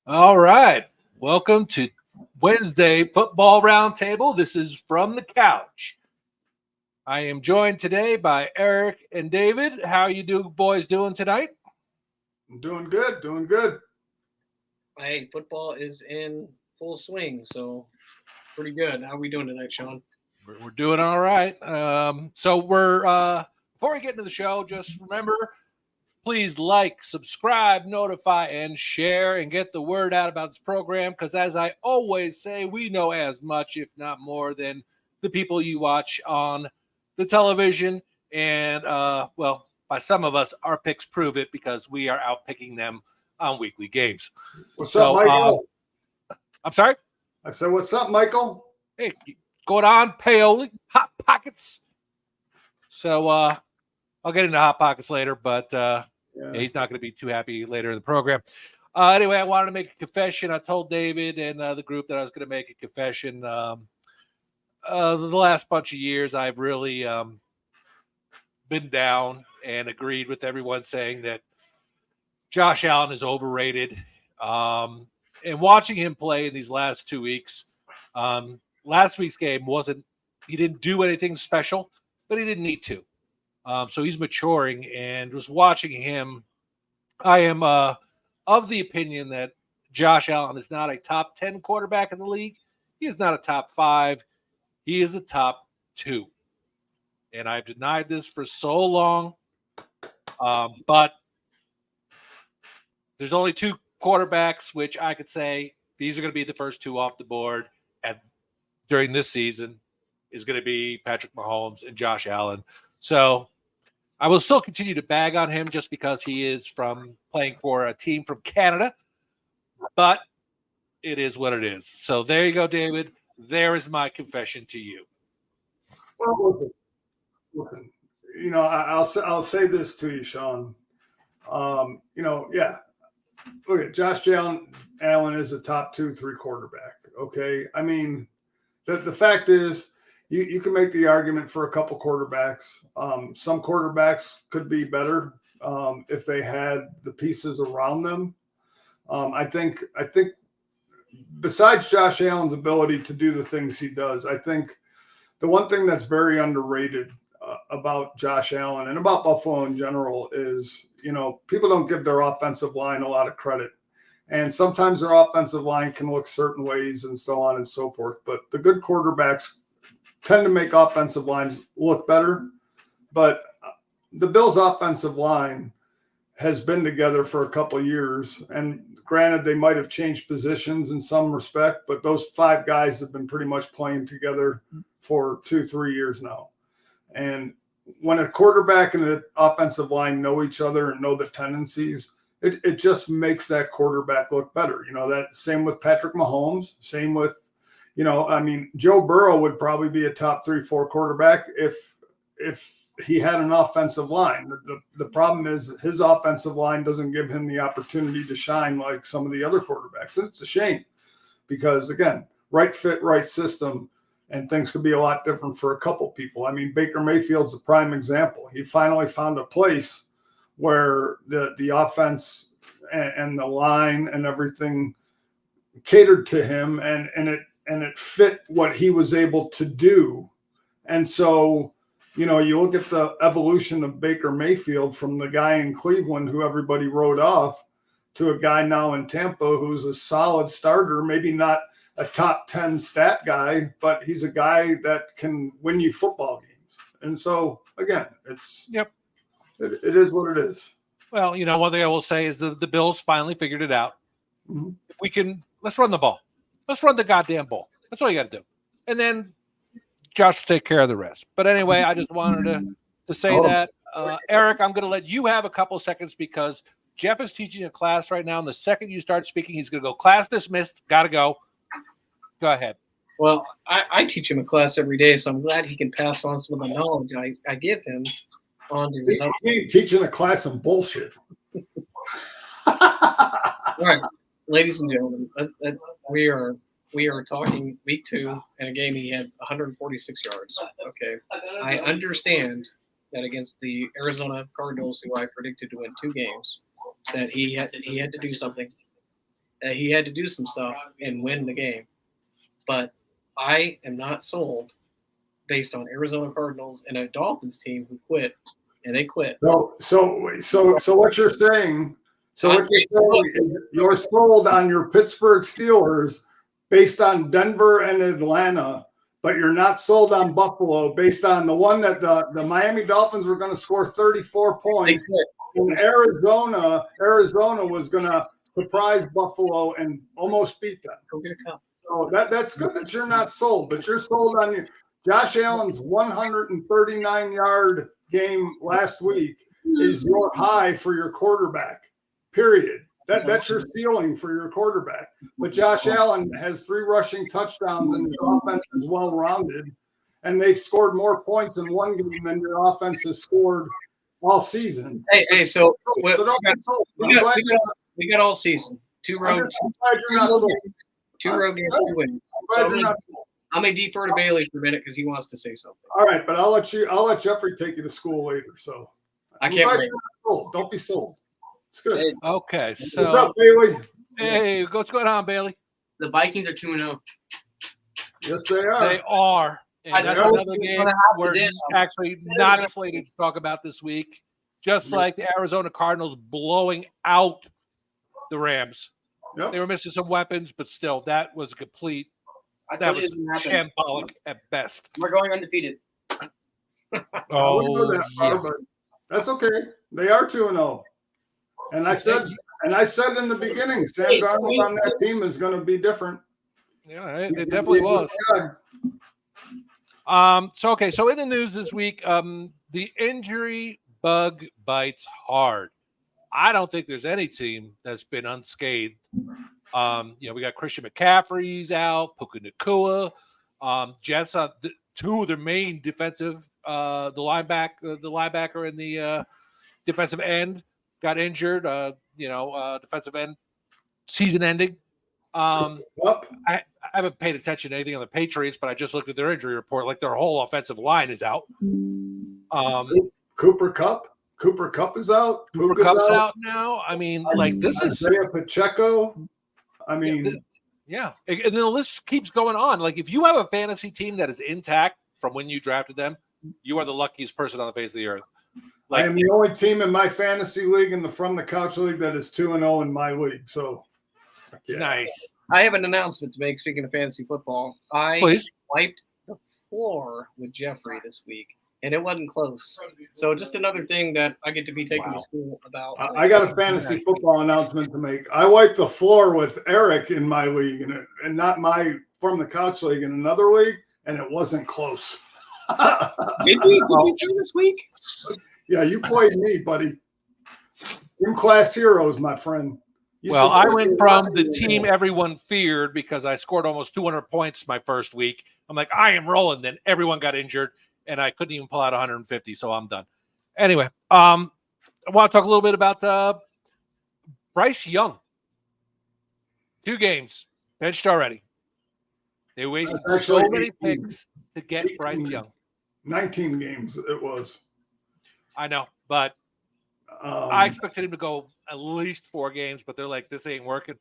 All right. Welcome to Wednesday Football Roundtable. This is from the couch. I am joined today by Eric and David. How you boys doing tonight? I'm doing good. Hey, football is in full swing, so pretty good. How are we doing tonight, Sean? We're doing all right. So we're before we get into the show, just remember, please like, subscribe, notify, and share, and get the word out about this program. Because as I always say, we know as much, if not more, than the people you watch on the television. And well, by some of us, our picks prove it because we are out picking them on weekly games. What's up, Michael? I'm sorry? I said, what's up, Michael? Hey, going on, Paoli, Hot Pockets. So I'll get into Hot Pockets later, but yeah, he's not going to be too happy later in the program. Anyway, I wanted to make a confession. I told David and the group that I was going to make a confession. The last bunch of years, I've really been down and agreed with everyone saying that Josh Allen is overrated. And watching him play in these last 2 weeks, last week's game he didn't do anything special, but he didn't need to. So he's maturing, and just watching him, I am of the opinion that Josh Allen is not a top 10 quarterback in the league. He is not a top 5. He is a top 2. And I've denied this for so long. But there's only 2 quarterbacks, which I could say these are going to be the first 2 off the board during this season is going to be Patrick Mahomes and Josh Allen. So I will still continue to bag on him just because he is playing for a team from Canada, but it is what it is. So there you go, David. There is my confession to you. Well, listen. I'll say this to you, Sean. Look at Josh Allen is a top 2-3 quarterback. Okay, I mean, the fact is, you can make the argument for a couple quarterbacks. Some quarterbacks could be better if they had the pieces around them. I think besides Josh Allen's ability to do the things he does, I think the one thing that's very underrated about Josh Allen and about Buffalo in general is, people don't give their offensive line a lot of credit. And sometimes their offensive line can look certain ways and so on and so forth. But the good quarterbacks tend to make offensive lines look better. But the Bills' offensive line has been together for a couple of years. And granted, they might have changed positions in some respect, but those 5 guys have been pretty much playing together for 2-3 years now. And when a quarterback and an offensive line know each other and know the tendencies, it just makes that quarterback look better. That same with Patrick Mahomes, same with, Joe Burrow would probably be a top 3-4 quarterback if he had an offensive line. The problem is his offensive line doesn't give him the opportunity to shine like some of the other quarterbacks. And it's a shame because, again, right fit, right system, and things could be a lot different for a couple people. I mean, Baker Mayfield's a prime example. He finally found a place where the offense and the line and everything catered to him, and it fit what he was able to do. And so, you look at the evolution of Baker Mayfield from the guy in Cleveland who everybody wrote off to a guy now in Tampa who's a solid starter, maybe not a top 10 stat guy, but he's a guy that can win you football games. And so, again, it is what it is. Well, one thing I will say is the Bills finally figured it out. Mm-hmm. If we can, let's run the ball. Let's run the goddamn ball. That's all you got to do. and then Josh will take care of the rest. But anyway, I just wanted to say that. Eric, I'm going to let you have a couple seconds because Jeff is teaching a class right now, and the second you start speaking, he's going to go, class dismissed, got to go. Go ahead. Well, I teach him a class every day, so I'm glad he can pass on some of the knowledge I give him on to his own. Teaching a class of bullshit. All right, ladies and gentlemen, we are talking week 2 in a game he had 146 yards. Okay, I understand that against the Arizona Cardinals, who I predicted to win 2 games, that he had to do something, that he had to do some stuff and win the game. But I am not sold based on Arizona Cardinals and a Dolphins team who quit, and they quit. So what you're saying? So what you're saying is you're sold on your Pittsburgh Steelers based on Denver and Atlanta, but you're not sold on Buffalo based on the one that the Miami Dolphins were going to score 34 points. And Arizona was going to surprise Buffalo and almost beat them. So that's good that you're not sold, but you're sold on your Josh Allen's 139-yard game last week is your high for your quarterback. Period. That's your ceiling for your quarterback. But Josh Allen has 3 rushing touchdowns and his offense is well-rounded, and they've scored more points in one game than your offense has scored all season. Hey, so don't be sold. We got all season. 2 road games, 2 wins. I may defer to Bailey for a minute because he wants to say something. All right, but I'll let Jeffrey take you to school later. So I can't wait. Don't be sold. It's good. Okay, so what's up, Bailey? Hey, what's going on, Bailey? The Vikings are 2-0. Yes, they are. They are. And that's another game we're actually not slated to talk about this week. Just like the Arizona Cardinals blowing out the Rams. Yep. They were missing some weapons, but still, that was complete. That was shambolic at best. We're going undefeated. But that's okay. They are 2-0. And I said in the beginning, Sam Darnold on that team is going to be different. Yeah, it definitely was. So in the news this week, the injury bug bites hard. I don't think there's any team that's been unscathed. We got Christian McCaffrey's out, Puka Nacua. Jets, 2 of their main defensive, the linebacker and the defensive end got injured. Defensive end season ending. I haven't paid attention to anything on the Patriots, but I just looked at their injury report. Like their whole offensive line is out. Cooper Kupp is out. Cooper Kupp's out now. I mean, this is Isaiah Pacheco. I mean, yeah. And the list keeps going on. Like if you have a fantasy team that is intact from when you drafted them, you are the luckiest person on the face of the earth. I am the only team in my fantasy league and the From the Couch league that is 2-0 in my league. So yeah. Nice. I have an announcement to make. Speaking of fantasy football, I wiped the floor with Jeffrey this week, and it wasn't close. So just another thing that I get to be taken to school about. I got a fantasy football announcement to make. I wiped the floor with Eric in my league, and not my From the Couch league, in another league, and it wasn't close. Did we do this week? Yeah, you played me, buddy. In class heroes, my friend. I went from the team everyone feared because I scored almost 200 points my first week. I'm like, I am rolling. Then everyone got injured, and I couldn't even pull out 150, so I'm done. Anyway, I want to talk a little bit about Bryce Young. 2 games, benched already. They wasted so many picks to get Bryce Young. 19 games it was. I know, but I expected him to go at least 4 games, but they're like, this ain't working.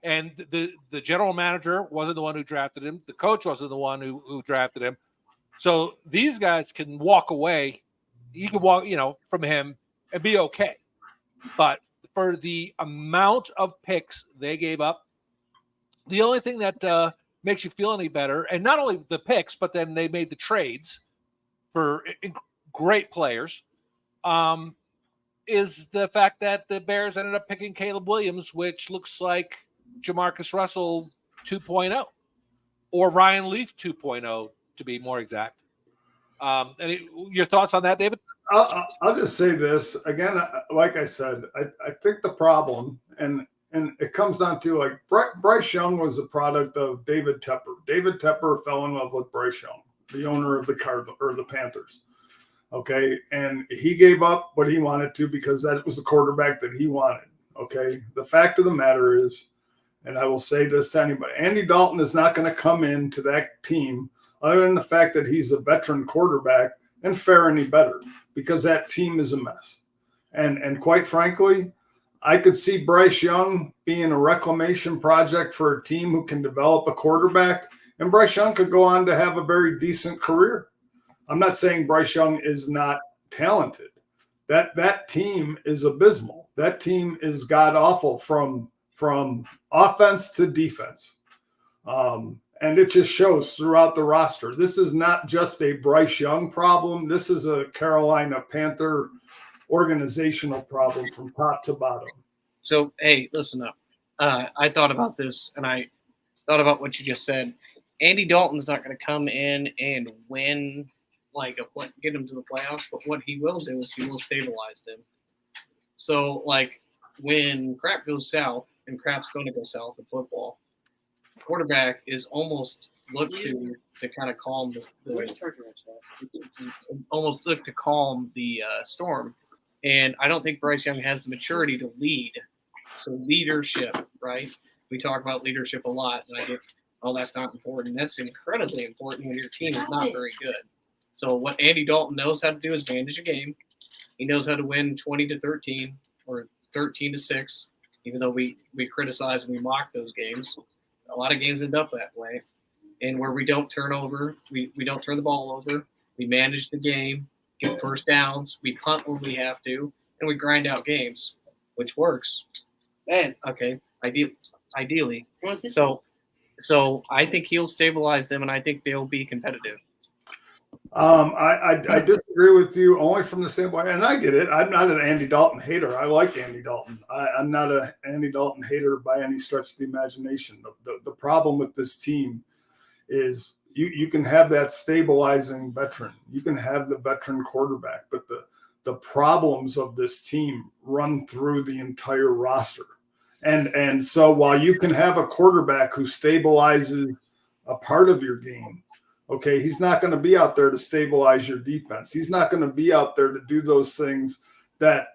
And the general manager wasn't the one who drafted him. The coach wasn't the one who drafted him. So these guys can walk away. You can walk, from him and be okay. But for the amount of picks they gave up, the only thing that makes you feel any better, and not only the picks, but then they made the trades for great players, is the fact that the Bears ended up picking Caleb Williams, which looks like Jamarcus Russell 2.0. or Ryan Leaf 2.0 to be more exact. Your thoughts on that, David? I'll just say this again. Like I said, I think the problem, and it comes down to like Bryce Young was a product of David Tepper. David Tepper fell in love with Bryce Young, the owner of the Panthers. Okay, and he gave up what he wanted to because that was the quarterback that he wanted. Okay, the fact of the matter is, and I will say this to anybody, Andy Dalton is not going to come into that team other than the fact that he's a veteran quarterback and fare any better, because that team is a mess. And quite frankly, I could see Bryce Young being a reclamation project for a team who can develop a quarterback, and Bryce Young could go on to have a very decent career. I'm not saying Bryce Young is not talented. That team is abysmal. That team is god-awful from offense to defense. And it just shows throughout the roster. This is not just a Bryce Young problem. This is a Carolina Panther organizational problem from top to bottom. So, hey, listen up. I thought about this, and I thought about what you just said. Andy Dalton's not going to come in and win, get them to the playoffs, but what he will do is he will stabilize them. So, when crap goes south, and crap's going to go south in football, quarterback is almost looked to kind of calm almost look to calm the storm. And I don't think Bryce Young has the maturity to lead. So leadership, right? We talk about leadership a lot, and I get, that's not important. That's incredibly important when your team is not very good. So what Andy Dalton knows how to do is manage a game. He knows how to win 20-13 or 13-6, even though we criticize and we mock those games. A lot of games end up that way. And where we don't turn over, we don't turn the ball over. We manage the game, get first downs, we punt when we have to, and we grind out games, which works. Man, okay, ideally. So I think he'll stabilize them, and I think they'll be competitive. I disagree with you only from the standpoint, and I get it. I'm not an Andy Dalton hater. I like Andy Dalton. I'm not an Andy Dalton hater by any stretch of the imagination. The problem with this team is you can have that stabilizing veteran. You can have the veteran quarterback, but the problems of this team run through the entire roster. And so while you can have a quarterback who stabilizes a part of your game, okay, he's not going to be out there to stabilize your defense. He's not going to be out there to do those things that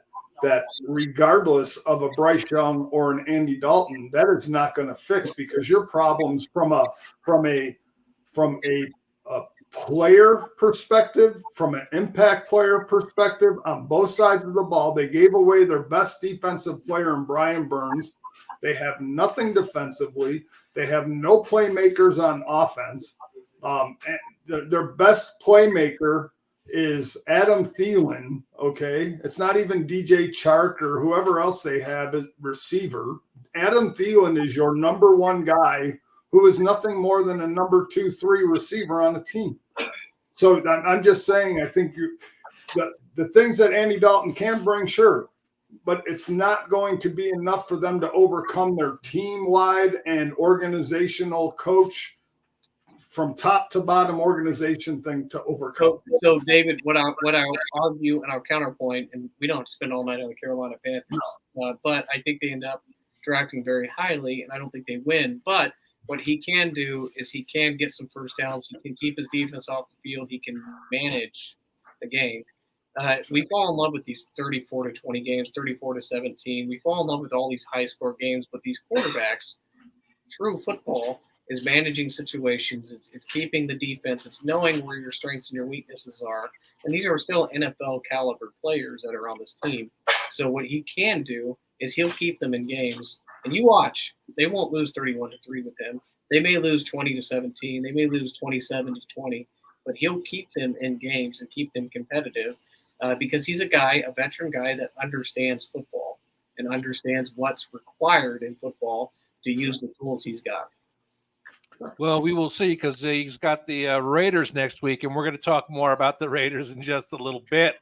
regardless of a Bryce Young or an Andy Dalton, that is not going to fix, because your problems from a player perspective, from an impact player perspective, on both sides of the ball, they gave away their best defensive player in Brian Burns. They have nothing defensively. They have no playmakers on offense. And their best playmaker is Adam Thielen. Okay, it's not even DJ Chark or whoever else they have as receiver. Adam Thielen is your number one guy, who is nothing more than a number 2-3 receiver on the team. So I'm just saying, I think the things that Andy Dalton can bring, sure, but it's not going to be enough for them to overcome their team-wide and organizational coach from top to bottom organization thing to overcome. So David, what I'll argue and I'll counterpoint, and we don't spend all night on the Carolina Panthers, but I think they end up drafting very highly, and I don't think they win. But what he can do is he can get some first downs. He can keep his defense off the field. He can manage the game. We fall in love with these 34-20 games, 34-17. We fall in love with all these high-score games, but these quarterbacks, true football is managing situations. It's keeping the defense. It's knowing where your strengths and your weaknesses are. And these are still NFL caliber players that are on this team. So what he can do is he'll keep them in games. And you watch, they won't lose 31-3 with him. They may lose 20-17. They may lose 27-20. But he'll keep them in games and keep them competitive because he's a veteran guy that understands football and understands what's required in football to use the tools he's got. Well, we will see, because he's got the Raiders next week, and we're going to talk more about the Raiders in just a little bit.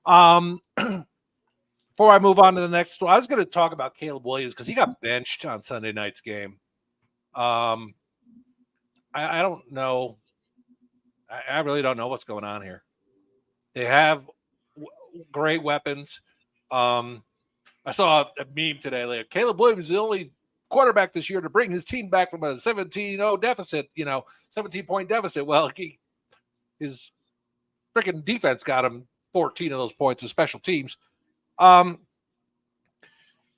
Before I move on to the next story, I was going to talk about Caleb Williams because he got benched on Sunday night's game. I don't know. I really don't know what's going on here. They have great weapons. I saw a meme today. Like Caleb Williams is the only quarterback this year to bring his team back from a 17-0 deficit, 17-point deficit. Well, his freaking defense got him 14 of those points of special teams.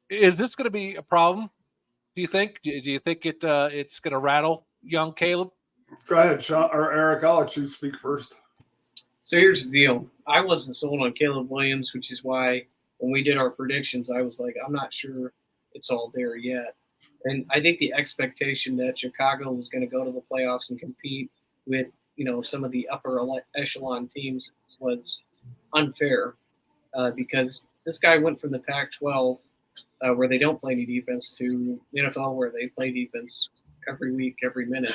Is this going to be a problem? Do you think? Do you think it's going to rattle young Caleb? Go ahead, Sean or Eric. I'll let you speak first. So here's the deal. I wasn't sold on Caleb Williams, which is why when we did our predictions, I was like, I'm not sure it's all there yet. And I think the expectation that Chicago was going to go to the playoffs and compete with, some of the upper echelon teams was unfair because this guy went from the Pac-12 where they don't play any defense to the NFL where they play defense every week, every minute.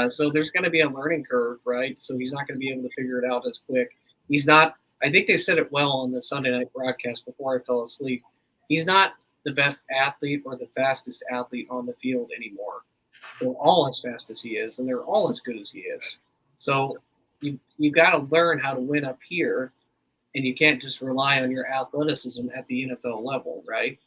So there's going to be a learning curve, right? So he's not going to be able to figure it out as quick. He's not – I think they said it well on the Sunday night broadcast before I fell asleep. He's not the best athlete or the fastest athlete on the field anymore. They're all as fast as he is, and they're all as good as he is. So you got to learn how to win up here, and you can't just rely on your athleticism at the NFL level, right?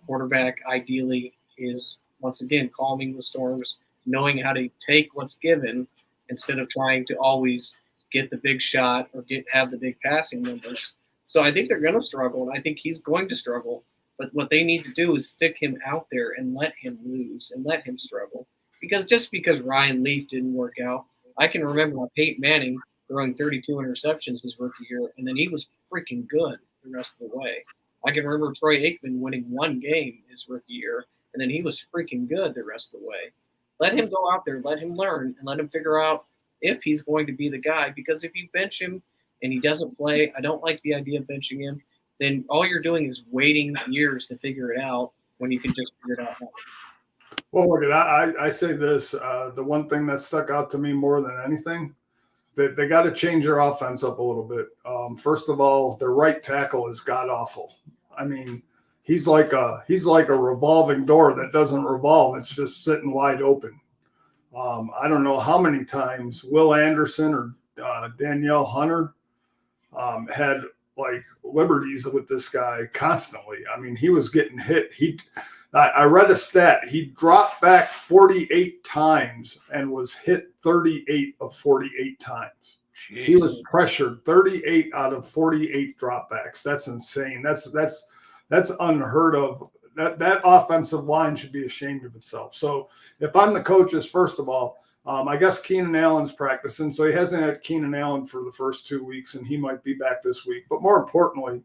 Quarterback ideally is, once again, calming the storms, knowing how to take what's given instead of trying to always get the big shot or have the big passing numbers. So I think they're going to struggle, and I think he's going to struggle. But what they need to do is stick him out there and let him lose and let him struggle. Because just because Ryan Leaf didn't work out, I can remember Peyton Manning throwing 32 interceptions his rookie year, and then he was freaking good the rest of the way. I can remember Troy Aikman winning one game his rookie year, and then he was freaking good the rest of the way. Let him go out there, let him learn, and let him figure out if he's going to be the guy. Because if you bench him and he doesn't play, I don't like the idea of benching him, then all you're doing is waiting years to figure it out when you can just figure it out now. Well, look, I say this. The one thing that stuck out to me more than anything, that they got to change their offense up a little bit. First of all, their right tackle is god-awful. I mean, he's like a revolving door that doesn't revolve. It's just sitting wide open. I don't know how many times Will Anderson or Danielle Hunter had like liberties with this guy constantly. I mean, he was getting hit. I read a stat. He dropped back 48 times and was hit 38 of 48 times. Jeez. He was pressured 38 out of 48 dropbacks. That's insane. That's unheard of. That offensive line should be ashamed of itself. So if I'm the coaches, first of all, I guess Keenan Allen's practicing, so he hasn't had Keenan Allen for the first 2 weeks, and he might be back this week. But more importantly,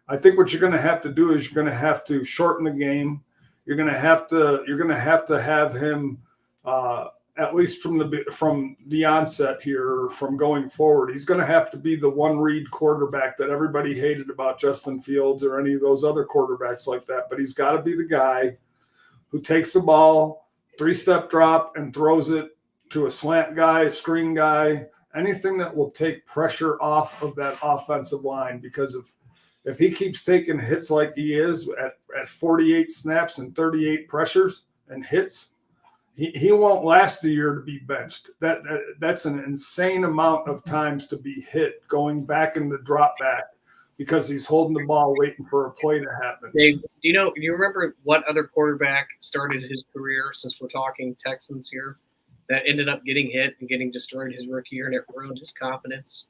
I think what you're going to have to do is you're going to have to shorten the game. You're going to have to have him at least from the onset here, from going forward. He's going to have to be the one-read quarterback that everybody hated about Justin Fields or any of those other quarterbacks like that. But he's got to be the guy who takes the ball, three-step drop, and throws it to a slant guy, a screen guy, anything that will take pressure off of that offensive line. Because if he keeps taking hits like he is at 48 snaps and 38 pressures and hits, he won't last a year to be benched. That's an insane amount of times to be hit going back in the drop back because he's holding the ball waiting for a play to happen. Dave, do you remember what other quarterback started his career, since we're talking Texans here, that ended up getting hit and getting destroyed his rookie year, and it ruined his confidence?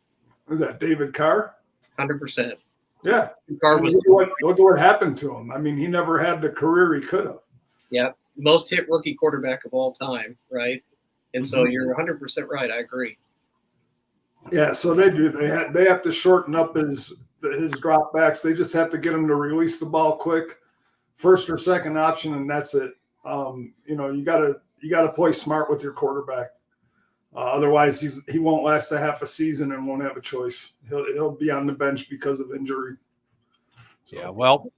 Was that David Carr? 100%. Yeah. Carr was look at what happened to him. I mean, he never had the career he could have. Yeah. Most hit rookie quarterback of all time, right? And so you're 100% right. I agree. Yeah, so they do. They have to shorten up his dropbacks. They just have to get him to release the ball quick, first or second option, and that's it. You got to play smart with your quarterback. Otherwise, he won't last a half a season and won't have a choice. He'll be on the bench because of injury. So. Yeah, well,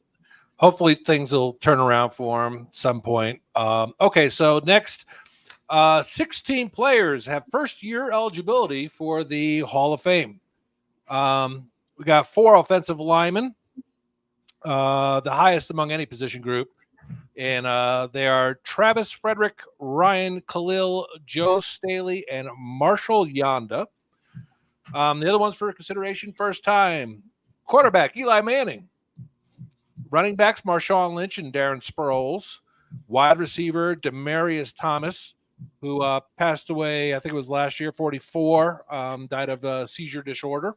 hopefully things will turn around for him at some point. Okay, so next, 16 players have first-year eligibility for the Hall of Fame. We got 4 offensive linemen, the highest among any position group. And they are Travis Frederick, Ryan Khalil, Joe Staley, and Marshall Yonda. The other ones for consideration, first time. Quarterback, Eli Manning. Running backs, Marshawn Lynch and Darren Sproles. Wide receiver, Demarius Thomas, who passed away, I think it was last year, 44, died of seizure disorder.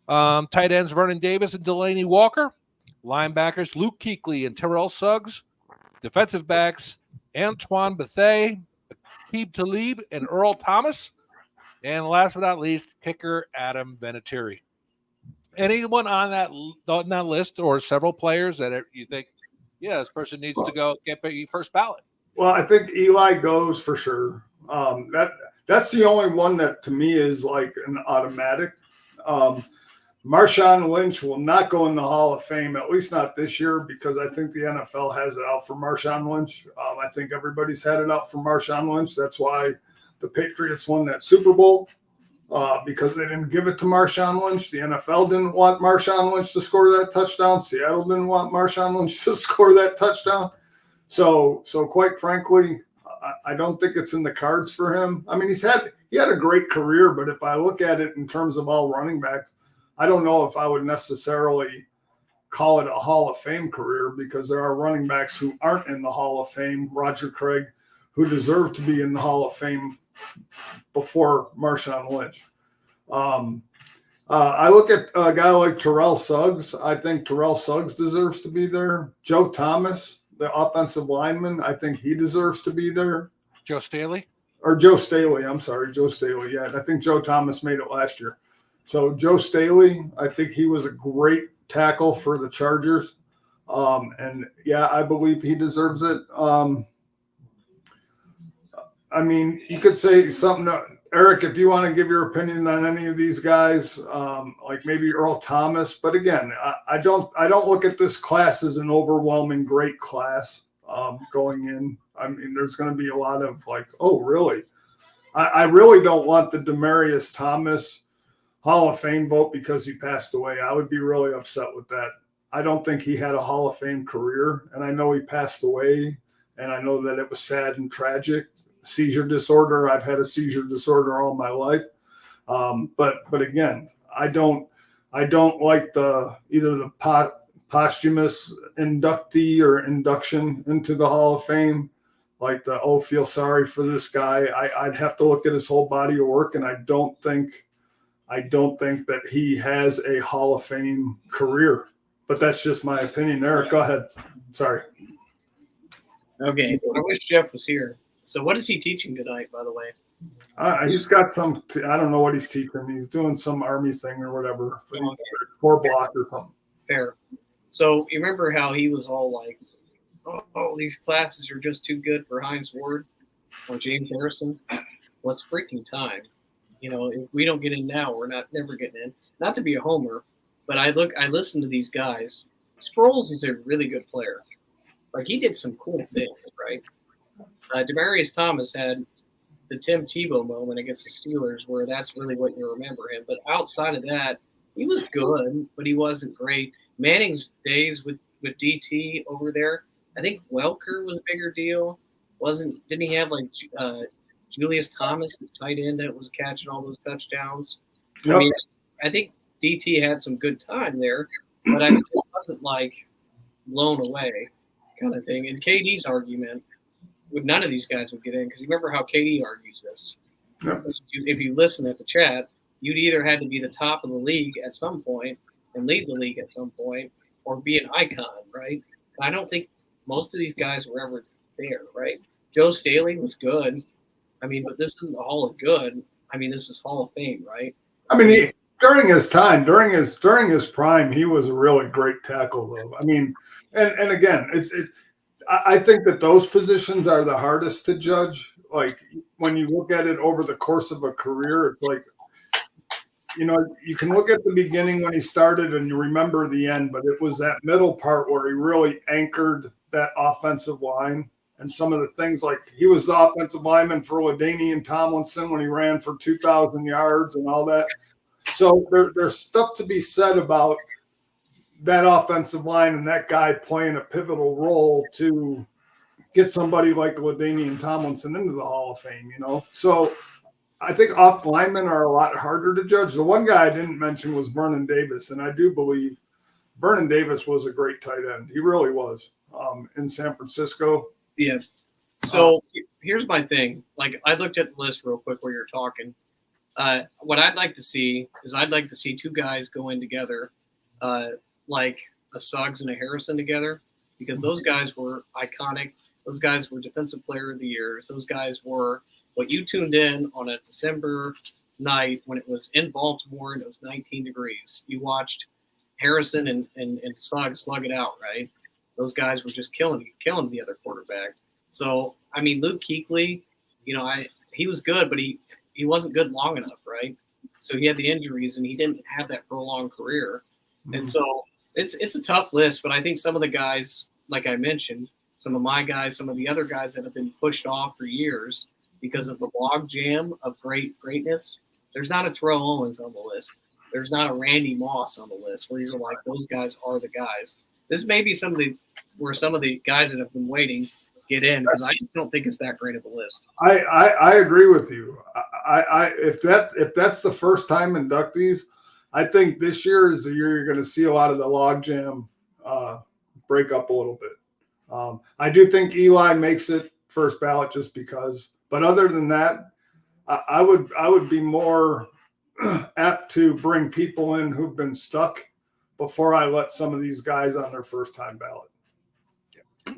Tight ends, Vernon Davis and Delaney Walker. Linebackers, Luke Kuechly and Terrell Suggs. Defensive backs, Antoine Bethea, Aqib Talib, and Earl Thomas. And last but not least, kicker Adam Vinatieri. Anyone on that list or several players that you think, yeah, this person needs to go get first ballot? Well, I think Eli goes for sure. That's the only one that to me is like an automatic. Marshawn Lynch will not go in the Hall of Fame, at least not this year, because I think the NFL has it out for Marshawn Lynch. I think everybody's had it out for Marshawn Lynch. That's why the Patriots won that Super Bowl, because they didn't give it to Marshawn Lynch. The NFL didn't want Marshawn Lynch to score that touchdown. Seattle didn't want Marshawn Lynch to score that touchdown. So quite frankly, I don't think it's in the cards for him. I mean, he had a great career, but if I look at it in terms of all running backs, I don't know if I would necessarily call it a Hall of Fame career, because there are running backs who aren't in the Hall of Fame, Roger Craig, who deserve to be in the Hall of Fame before Marshawn Lynch. I look at a guy like Terrell Suggs. I think Terrell Suggs deserves to be there. Joe Thomas, the offensive lineman, I think he deserves to be there. Joe Staley? Or Joe Staley, I'm sorry, Joe Staley. Yeah, I think Joe Thomas made it last year. So Joe Staley, I think he was a great tackle for the Chargers. And, yeah, I believe he deserves it. I mean, you could say something – Eric, if you want to give your opinion on any of these guys, like maybe Earl Thomas. But, again, I don't look at this class as an overwhelming great class going in. I mean, there's going to be a lot of like, oh, really? I really don't want the Demarius Thomas Hall of Fame vote because he passed away. I would be really upset with that. I don't think he had a Hall of Fame career, and I know he passed away, and I know that it was sad and tragic. Seizure disorder. I've had a seizure disorder all my life. But again, I don't like either the posthumous inductee or induction into the Hall of Fame. Like feel sorry for this guy. I'd have to look at his whole body of work, and I don't think that he has a Hall of Fame career. But that's just my opinion. Eric, go ahead. Sorry. Okay. I wish Jeff was here. So what is he teaching tonight, by the way? He's got I don't know what he's teaching. He's doing some Army thing or whatever. For block or something. Fair. So you remember how he was all like, oh, these classes are just too good for Heinz Ward or James Harrison? Well, it's freaking time. You know, if we don't get in now, we're never getting in. Not to be a homer, but I listen to these guys. Sproles is a really good player. Like, he did some cool things, right? Demarius Thomas had the Tim Tebow moment against the Steelers where that's really what you remember him. But outside of that, he was good, but he wasn't great. Manning's days with DT over there, I think Welker was a bigger deal. Didn't he have like Julius Thomas, the tight end that was catching all those touchdowns? Yep. I mean, I think DT had some good time there, but I think it wasn't like blown away kind of thing. And KD's argument with none of these guys would get in, because you remember how KD argues this. Yep. If you listen at the chat, you'd either had to be the top of the league at some point and lead the league at some point, or be an icon, right? I don't think most of these guys were ever there, right? Joe Staley was good. I mean, but this isn't the Hall of Good. I mean, this is Hall of Fame, right? I mean, during his prime, he was a really great tackle, though. I mean, and again, I think that those positions are the hardest to judge. Like, when you look at it over the course of a career, it's like, you know, you can look at the beginning when he started and you remember the end, but it was that middle part where he really anchored that offensive line. And some of the things, like he was the offensive lineman for LaDainian Tomlinson when he ran for 2,000 yards and all that. So there's stuff to be said about that offensive line and that guy playing a pivotal role to get somebody like LaDainian Tomlinson into the Hall of Fame, you know? So I think off linemen are a lot harder to judge. The one guy I didn't mention was Vernon Davis, and I do believe Vernon Davis was a great tight end. He really was in San Francisco. Yeah. So here's my thing. Like, I looked at the list real quick while you're talking. What I'd like to see is I'd like to see two guys go in together, like a Suggs and a Harrison together, because those guys were iconic. Those guys were Defensive Player of the Year. Those guys were what you tuned in on a December night when it was in Baltimore and it was 19 degrees. You watched Harrison and Suggs slug it out, right? Those guys were just killing the other quarterback. So, I mean, Luke Kuechly, you know, he was good, but he wasn't good long enough, right? So he had the injuries and he didn't have that prolonged career. Mm-hmm. And so it's a tough list, but I think some of the guys, like I mentioned, some of my guys, some of the other guys that have been pushed off for years because of the log jam of greatness. There's not a Terrell Owens on the list. There's not a Randy Moss on the list where you're like, those guys are the guys. This may be some of the guys that have been waiting get in, because I don't think it's that great of a list. I agree with you. If that's the first time inductees, I think this year is the year you're going to see a lot of the logjam break up a little bit. I do think Eli makes it first ballot just because, but other than that, I would be more apt to bring people in who've been stuck before I let some of these guys on their first time ballot.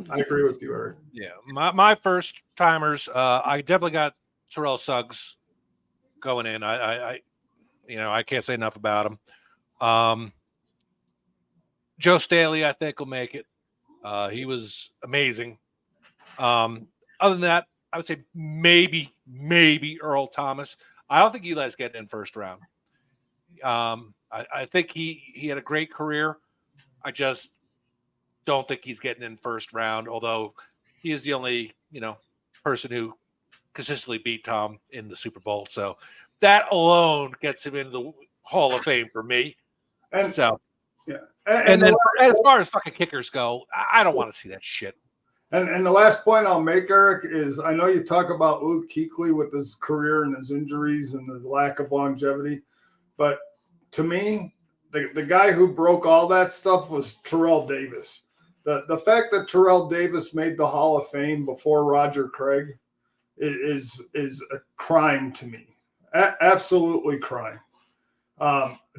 I agree with you, Eric. Yeah, my first timers, I definitely got Terrell Suggs going in. I can't say enough about him. Joe Staley, I think, will make it. He was amazing. Other than that, I would say maybe Earl Thomas. I don't think Eli's getting in first round. I think he had a great career. I just don't think he's getting in first round, although he is the only, person who consistently beat Tom in the Super Bowl. So that alone gets him into the Hall of Fame for me. And so, yeah. And then as far as fucking kickers go, I don't want to see that shit. And the last point I'll make, Eric, is I know you talk about Luke Kuechly with his career and his injuries and his lack of longevity, but to me, the guy who broke all that stuff was Terrell Davis. The fact that Terrell Davis made the Hall of Fame before Roger Craig is a crime to me. Absolutely crime.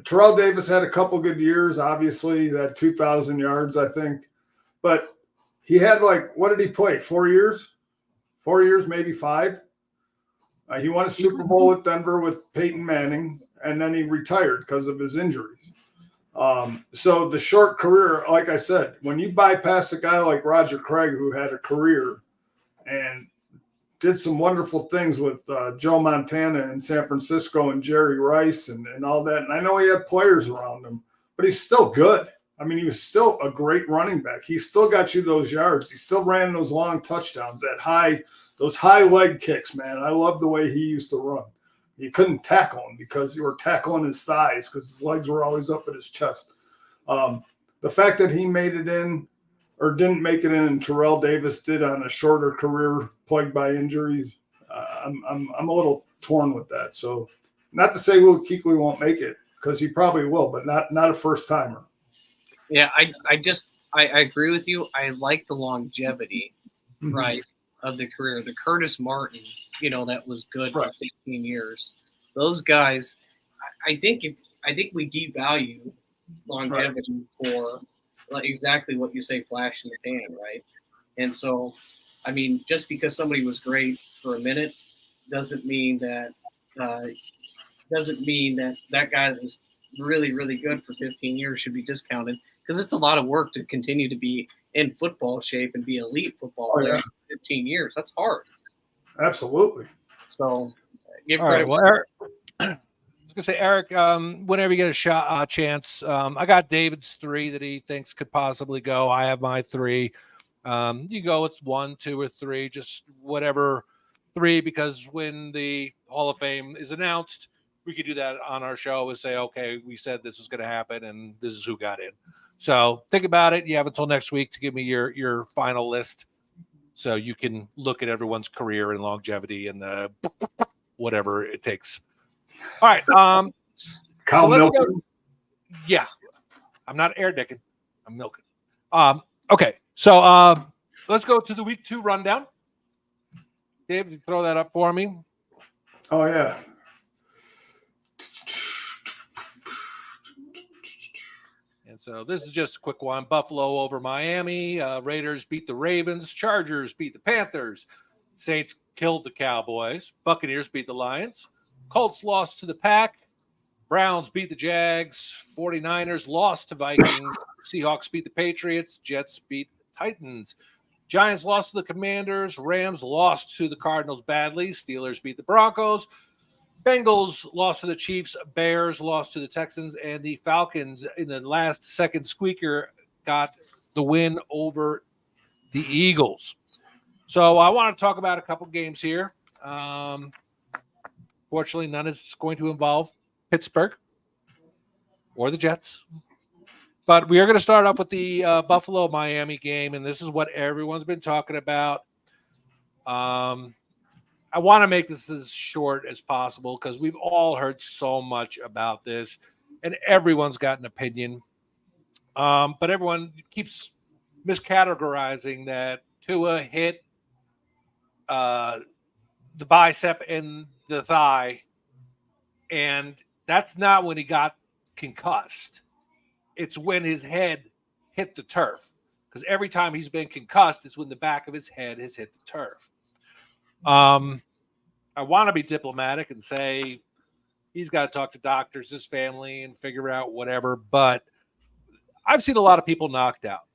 Terrell Davis had a couple good years, obviously, that 2,000 yards, I think. But he had what did he play? 4 years? 4 years, maybe 5. He won a Super Bowl with Denver with Peyton Manning, and then he retired because of his injuries. So the short career, like I said, when you bypass a guy like Roger Craig, who had a career and did some wonderful things with Joe Montana in San Francisco and Jerry Rice and all that. And I know he had players around him, but he's still good. I mean, he was still a great running back. He still got you those yards. He still ran those long touchdowns, those high leg kicks, man. I love the way he used to run. You couldn't tackle him because you were tackling his thighs because his legs were always up at his chest. The fact that he made it in or didn't make it in, and Terrell Davis did on a shorter career plagued by injuries, I'm a little torn with that. So, not to say Luke Kuechly won't make it, because he probably will, but not a first timer. Yeah, I agree with you. I like the longevity, right, of the career. The Curtis Martin, that was good for 15 years. Those guys, I think we devalue longevity for exactly what you say, flash in the pan, right? And so, I mean, just because somebody was great for a minute doesn't mean that that guy that was really, really good for 15 years should be discounted, because it's a lot of work to continue to be in football shape and be elite football player for 15 years. That's hard. Absolutely. So, give all credit. Right, well, Eric, I was gonna say, Eric, whenever you get a chance, I got David's 3 that he thinks could possibly go. I have my 3. You go with 1, 2, or 3, just whatever 3, because when the Hall of Fame is announced, we could do that on our show and say, okay, we said this was going to happen and this is who got in. So think about it. You have until next week to give me your final list, so you can look at everyone's career and longevity and the whatever it takes. All right. Kyle so let's Milken. go. Yeah, I'm not air dicking. I'm milking. Okay. So let's go to the week 2 rundown. Dave, you throw that up for me. Oh yeah. And so this is just a quick one. Buffalo over Miami. Raiders beat the Ravens. Chargers beat the Panthers. Saints killed the Cowboys. Buccaneers beat the Lions. Colts lost to the Pack. Browns beat the Jags. 49ers lost to Vikings. Seahawks beat the Patriots. Jets beat the Titans. Giants lost to the Commanders. Rams lost to the Cardinals badly. Steelers beat the Broncos. Bengals lost to the Chiefs. Bears lost to the Texans. And the Falcons, in the last second squeaker, got the win over the Eagles. So I want to talk about a couple games here. Fortunately, none is going to involve Pittsburgh or the Jets. But we are going to start off with the Buffalo-Miami game, and this is what everyone's been talking about. I want to make this as short as possible because we've all heard so much about this, and everyone's got an opinion. But everyone keeps miscategorizing that Tua hit the bicep and the thigh, and that's not when he got concussed. It's when his head hit the turf, because every time he's been concussed, it's when the back of his head has hit the turf. I want to be diplomatic and say he's got to talk to doctors, his family, and figure out whatever. But I've seen a lot of people knocked out,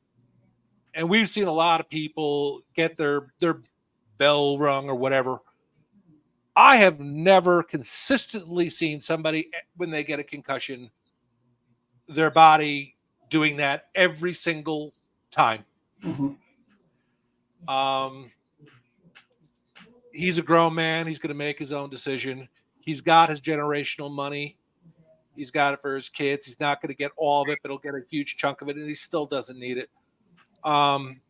and we've seen a lot of people get their bell rung or whatever. I have never consistently seen somebody, when they get a concussion, their body doing that every single time. Mm-hmm. He's a grown man. He's going to make his own decision. He's got his generational money. He's got it for his kids. He's not going to get all of it, but he'll get a huge chunk of it, and he still doesn't need it. I'm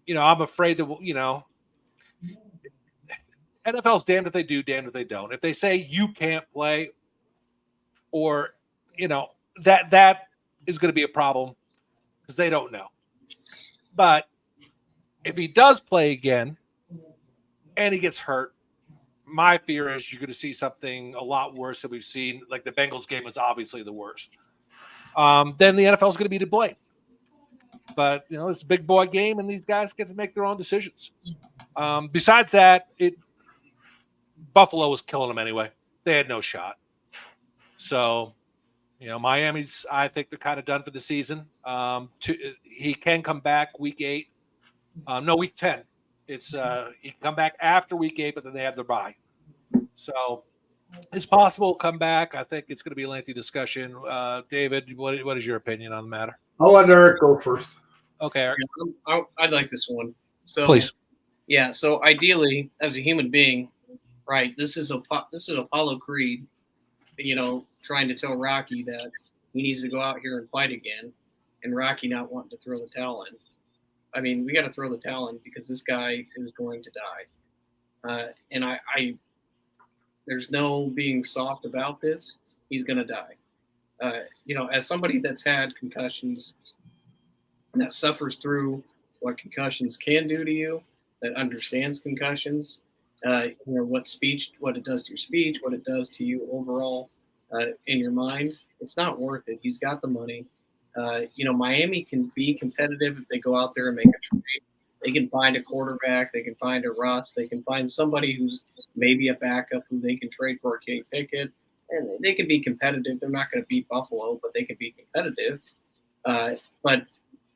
afraid that, NFL's damned if they do, damned if they don't. If they say you can't play, or, that is going to be a problem because they don't know. But if he does play again and he gets hurt, my fear is you're going to see something a lot worse than we've seen. Like the Bengals game was obviously the worst. Then the NFL is going to be to blame. But, it's a big boy game, and these guys get to make their own decisions. Besides that, Buffalo was killing them anyway. They had no shot. So, Miami's, I think they're kind of done for the season. He can come back week 8. Week 10. It's he can come back after week 8, but then they have their bye. So it's possible to come back. I think it's going to be a lengthy discussion. David, what is your opinion on the matter? I'll let Eric go first. Okay, Eric. I'd like this one. So please. Yeah. So ideally, as a human being, right? This is Apollo Creed, trying to tell Rocky that he needs to go out here and fight again, and Rocky not wanting to throw the towel in. I mean, we got to throw the towel in because this guy is going to die. And I there's no being soft about this. He's going to die. As somebody that's had concussions, that suffers through what concussions can do to you, that understands concussions, what it does to your speech, what it does to you overall in your mind, it's not worth it. He's got the money. Miami can be competitive if they go out there and make a trade. They can find a quarterback. They can find a Russ. They can find somebody who's maybe a backup who they can trade for a Kenny Pickett. And they can be competitive. They're not going to beat Buffalo, but they can be competitive. But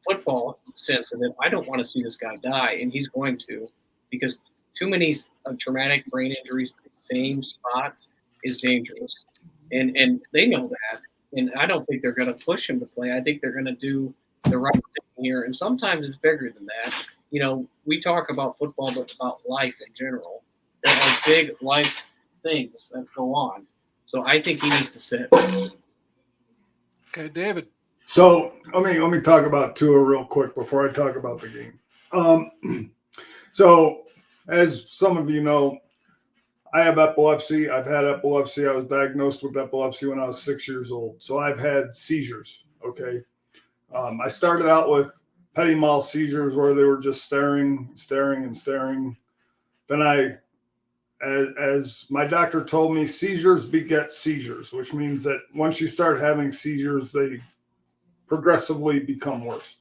football sense of it, I don't want to see this guy die, and he's going to, because too many traumatic brain injuries to the same spot is dangerous. And they know that. And I don't think they're going to push him to play. I think they're going to do the right thing here. And sometimes it's bigger than that. We talk about football, but about life in general. There are big life things that go on. So I think he needs to sit. Okay, David. So let me talk about Tua real quick before I talk about the game. So as some of you know, I have epilepsy. I've had epilepsy. I was diagnosed with epilepsy when I was 6 years old. So I've had seizures. Okay. I started out with petit mal seizures where they were just staring. Then as my doctor told me, seizures beget seizures, which means that once you start having seizures, they progressively become worse.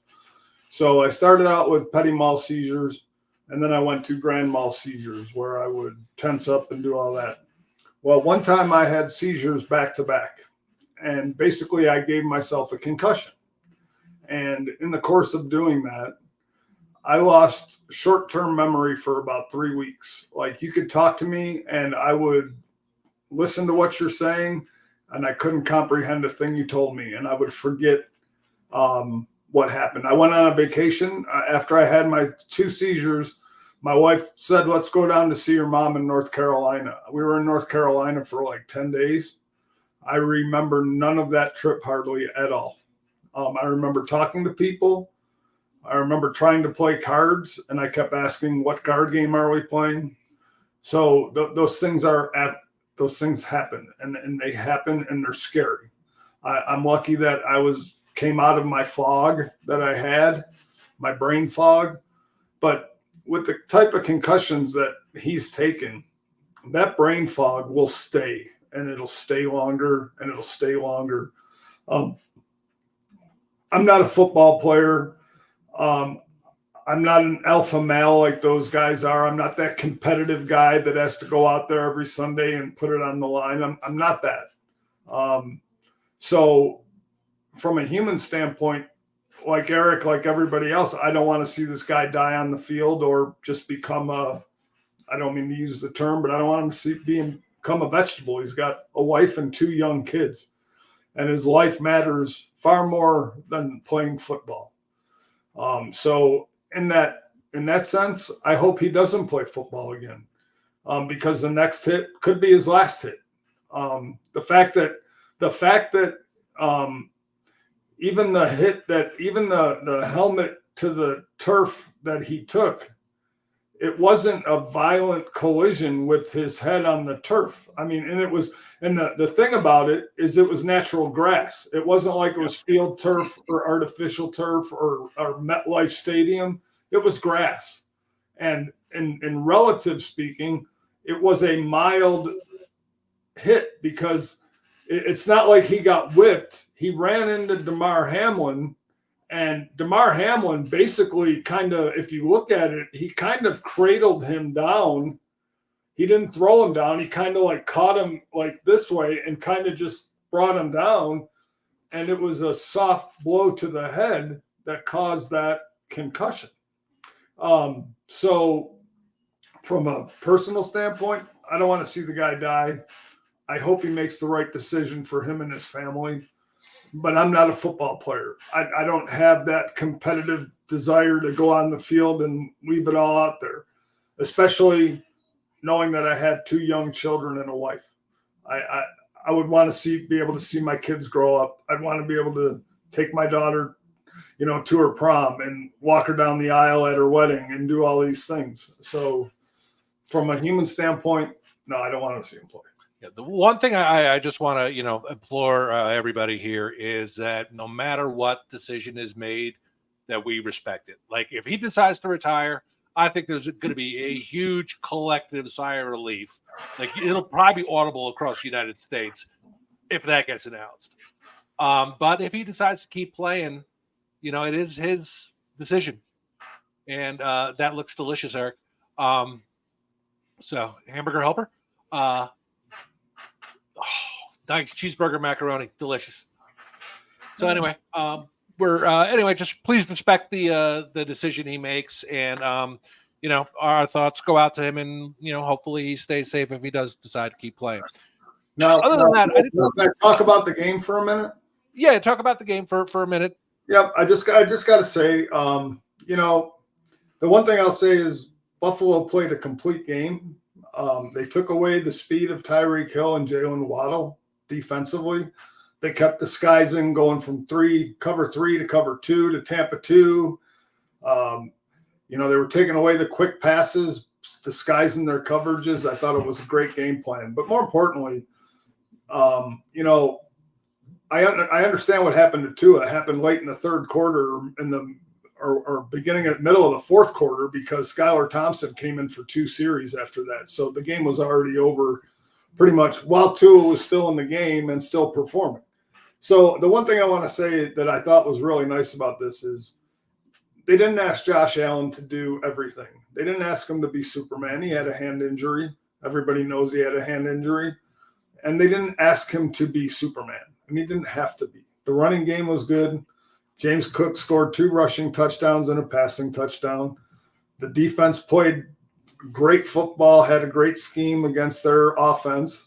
So I started out with petit mal seizures, and then I went to grand mal seizures where I would tense up and do all that. Well, one time I had seizures back to back, and basically I gave myself a concussion. And in the course of doing that, I lost short-term memory for about 3 weeks. Like, you could talk to me and I would listen to what you're saying, and I couldn't comprehend a thing you told me, and I would forget what happened. I went on a vacation after I had my 2 seizures. My wife said, let's go down to see your mom in North Carolina. We were in North Carolina for like 10 days. I remember none of that trip hardly at all. I remember talking to people. I remember trying to play cards, and I kept asking, what card game are we playing? So those things happen, and they happen, and they're scary. I'm lucky that came out of my fog that I had, my brain fog. But with the type of concussions that he's taken, that brain fog will stay, and it'll stay longer, and it'll stay longer. I'm not a football player. I'm not an alpha male like those guys are. I'm not that competitive guy that has to go out there every Sunday and put it on the line. I'm not that. So from a human standpoint, like Eric, like everybody else, I don't want to see this guy die on the field or just become I don't mean to use the term, but I don't want him to become a vegetable. He's got a wife and 2 young kids, and his life matters far more than playing football. So in that sense, I hope he doesn't play football again, because the next hit could be his last hit. The fact that even the helmet to the turf that he took, it wasn't a violent collision with his head on the turf. I mean, and the thing about it is it was natural grass. It wasn't like it was field turf or artificial turf or MetLife Stadium. It was grass. And in relative speaking, it was a mild hit because it's not like he got whipped. He ran into Damar Hamlin, and Damar Hamlin basically kind of, if you look at it, he kind of cradled him down. He didn't throw him down. He kind of like caught him like this way and kind of just brought him down. And it was a soft blow to the head that caused that concussion. So from a personal standpoint, I don't want to see the guy die. I hope he makes the right decision for him and his family. But I'm not a football player. I don't have that competitive desire to go on the field and leave it all out there, especially knowing that I have 2 young children and a wife. I would want to be able to see my kids grow up. I'd want to be able to take my daughter, to her prom and walk her down the aisle at her wedding and do all these things. So from a human standpoint, no, I don't want to see him play. Yeah, the one thing I just want to, implore everybody here is that no matter what decision is made, that we respect it. Like, if he decides to retire, I think there's going to be a huge collective sigh of relief. Like, it'll probably be audible across the United States if that gets announced. But if he decides to keep playing, it is his decision. And that looks delicious, Eric. So, hamburger helper. Nice cheeseburger macaroni, delicious. So anyway, just please respect the decision he makes, and our thoughts go out to him, and hopefully he stays safe if he does decide to keep playing. Now, other than that, can I talk about the game for a minute? Yeah, talk about the game for a minute. Yep, I just got to say, the one thing I'll say is Buffalo played a complete game. They took away the speed of Tyreek Hill and Jalen Waddle defensively. They kept disguising, going from cover 3 to cover 2 to Tampa 2. They were taking away the quick passes, disguising their coverages. I thought it was a great game plan. But more importantly, I understand what happened to Tua. It happened late in the third quarter or beginning at middle of the fourth quarter because Skylar Thompson came in for 2 series after that. So the game was already over pretty much while Tua was still in the game and still performing. So the one thing I want to say that I thought was really nice about this is they didn't ask Josh Allen to do everything. They didn't ask him to be Superman. He had a hand injury. Everybody knows he had a hand injury. And they didn't ask him to be Superman. And he didn't have to be. The running game was good. James Cook scored 2 rushing touchdowns and a passing touchdown. The defense played great football, had a great scheme against their offense.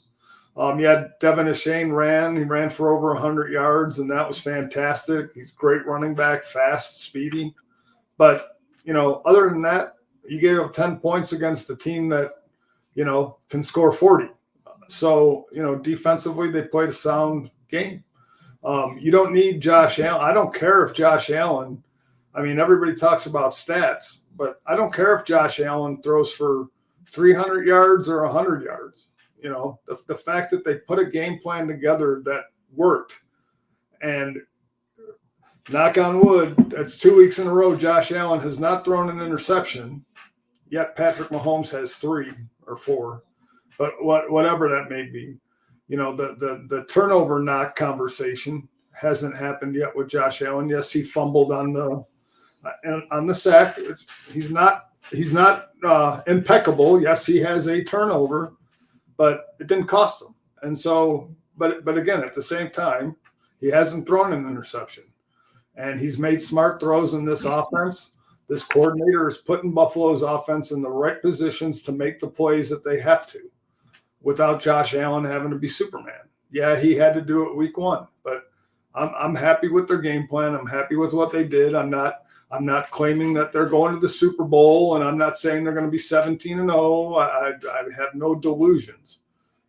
You had Devin Achane ran. He ran for over 100 yards, and that was fantastic. He's a great running back, fast, speedy. But, other than that, you gave up 10 points against a team that, can score 40. So, defensively, they played a sound game. You don't need Josh Allen. I don't care if Josh Allen, everybody talks about stats, but I don't care if Josh Allen throws for 300 yards or 100 yards. The fact that they put a game plan together that worked, and knock on wood, that's 2 weeks in a row Josh Allen has not thrown an interception, yet Patrick Mahomes has 3 or 4. But whatever that may be, the turnover knock conversation hasn't happened yet with Josh Allen. Yes, he fumbled on the sack. He's not impeccable. Yes, he has a turnover, but it didn't cost him. And so, but again, at the same time, he hasn't thrown an interception, and he's made smart throws in this offense. This coordinator is putting Buffalo's offense in the right positions to make the plays that they have to, without Josh Allen having to be Superman. Yeah, he had to do it week 1, but I'm happy with their game plan. I'm happy with what they did. I'm not claiming that they're going to the Super Bowl, and I'm not saying they're going to be 17-0. I have no delusions,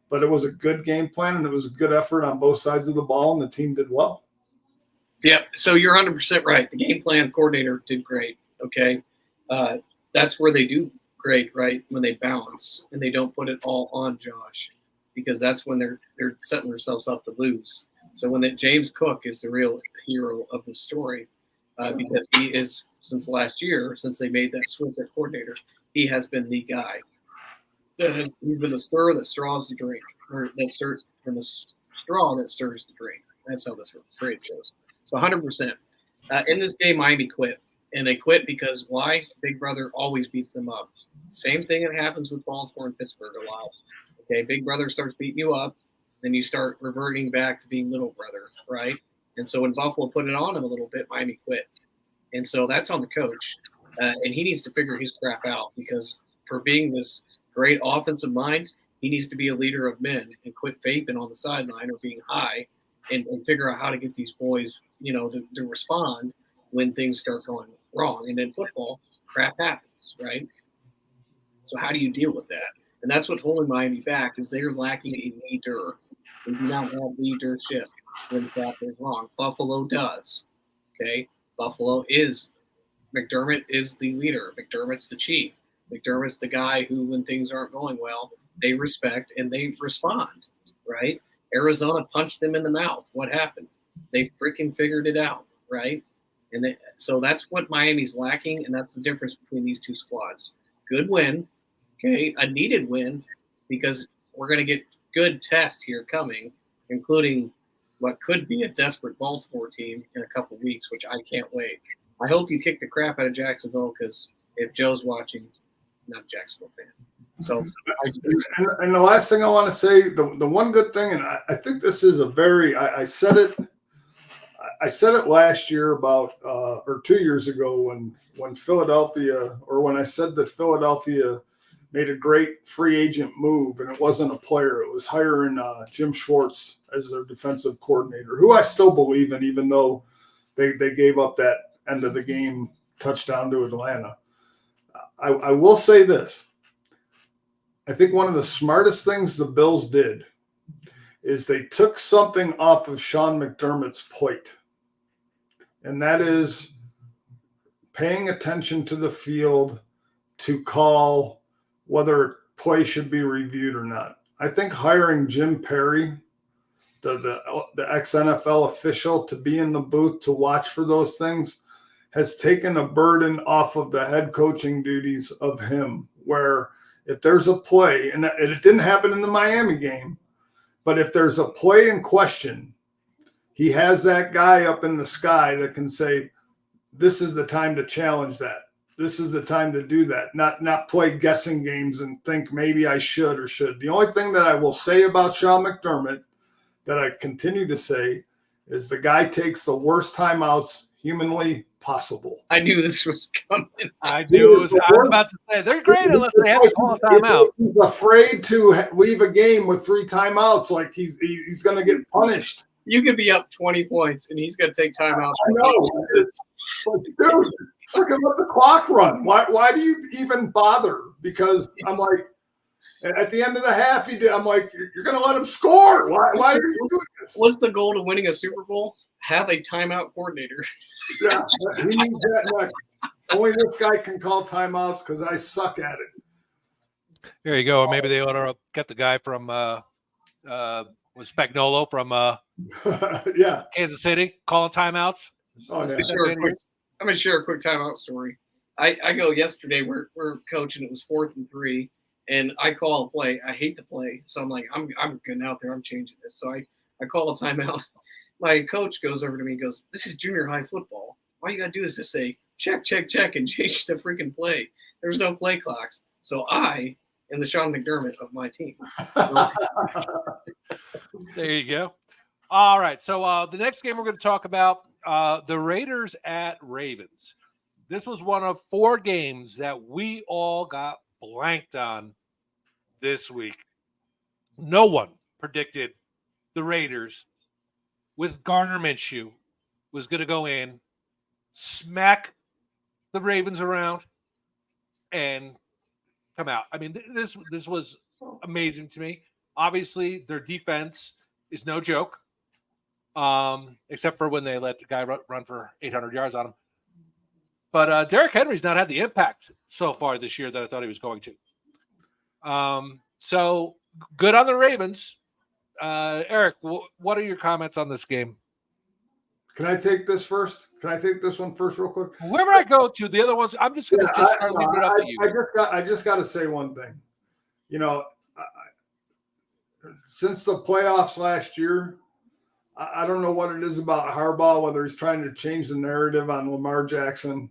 but it was a good game plan, and it was a good effort on both sides of the ball, and the team did well. Yeah, so you're 100% right. The game plan coordinator did great, okay? That's where they do great, right, when they balance and they don't put it all on Josh, because that's when they're setting themselves up to lose. So when James Cook is the real hero of the story, because he is, since last year, since they made that switch at coordinator, he has been the guy. He's been the straw that stirs the drink, or that stirs, and the straw that stirs the drink. That's how this phrase goes. So 100%. In this game, Miami quit. And they quit because why? Big Brother always beats them up. Same thing that happens with Baltimore and Pittsburgh a lot. Okay, Big Brother starts beating you up, then you start reverting back to being Little Brother, right? And so when Buffalo put it on him a little bit, Miami quit. And so that's on the coach. And he needs to figure his crap out, because for being this great offensive mind, he needs to be a leader of men and quit faithing on the sideline or being high and figure out how to get these boys, to respond when things start going wrong. And in football, crap happens, right? So how do you deal with that? And that's what's holding Miami back, is they're lacking a leader. They do not have leadership when crap goes wrong. Buffalo does, okay? McDermott is the leader. McDermott's the chief. McDermott's the guy who, when things aren't going well, they respect and they respond, right? Arizona punched them in the mouth. What happened? They freaking figured it out, right? And so that's what Miami's lacking, and that's the difference between these two squads. Good win, okay, a needed win, because we're going to get good tests here coming, including what could be a desperate Baltimore team in a couple weeks, which I can't wait. I hope you kick the crap out of Jacksonville, because if Joe's watching, I'm not a Jacksonville fan. So, and the last thing I want to say, the one good thing, and I think this is I said it last year about or 2 years ago when Philadelphia, or when I said that Philadelphia made a great free agent move, and it wasn't a player, it was hiring Jim Schwartz as their defensive coordinator, who I still believe in, even though they gave up that end of the game touchdown to Atlanta. I will say this. I think one of the smartest things the Bills did is they took something off of Sean McDermott's plate, and that is paying attention to the field to call whether play should be reviewed or not. I think hiring Jim Perry, the ex-NFL official, to be in the booth to watch for those things has taken a burden off of the head coaching duties of him, where if there's a play, and it didn't happen in the Miami game, but if there's a play in question, he has that guy up in the sky that can say, this is the time to challenge that. This is the time to do that, not play guessing games and think maybe I should or should. The only thing that I will say about Sean McDermott that I continue to say is the guy takes the worst timeouts humanly possible. I knew this was coming. I was about to say they're great unless they have to call a timeout. He's afraid to leave a game with 3 timeouts, like he's going to get punished. You could be up 20 points, and he's going to take timeouts. I know. It's like, dude, freaking let the clock run. Why do you even bother? Because I'm like, at the end of the half, I'm like, you're going to let him score. Why are you doing this? What's the goal to winning a Super Bowl? Have a timeout coordinator. Yeah, he needs that next. Only this guy can call timeouts because I suck at it. There you go. Or maybe they ought to get the guy from was Spagnuolo from yeah, Kansas City calling timeouts. Oh, yeah. I'm gonna share a quick timeout story. I go yesterday. We're coaching. It was 4th and 3, and I call a play. I hate the play, so I'm like, I'm getting out there. I'm changing this. So I call a timeout. My coach goes over to me and goes, "This is junior high football. All you gotta do is just say check, check, check, and change the freaking play. There's no play clocks." So I am the Sean McDermott of my team. There you go. All right. So the next game we're going to talk about, the Raiders at Ravens. This was one of 4 games that we all got blanked on this week. No one predicted the Raiders with Gardner Minshew was going to go in, smack the Ravens around, and come out. I mean, this was amazing to me. Obviously, their defense is no joke, except for when they let the guy run for 800 yards on him. But Derrick Henry's not had the impact so far this year that I thought he was going to. So good on the Ravens. Eric, what are your comments on this game? Can I take this first? Can I take this one first real quick? Wherever I go to, the other ones, I'm just going to start leaving it up to you. I just got to say one thing. You know, since the playoffs last year, I don't know what it is about Harbaugh, whether he's trying to change the narrative on Lamar Jackson,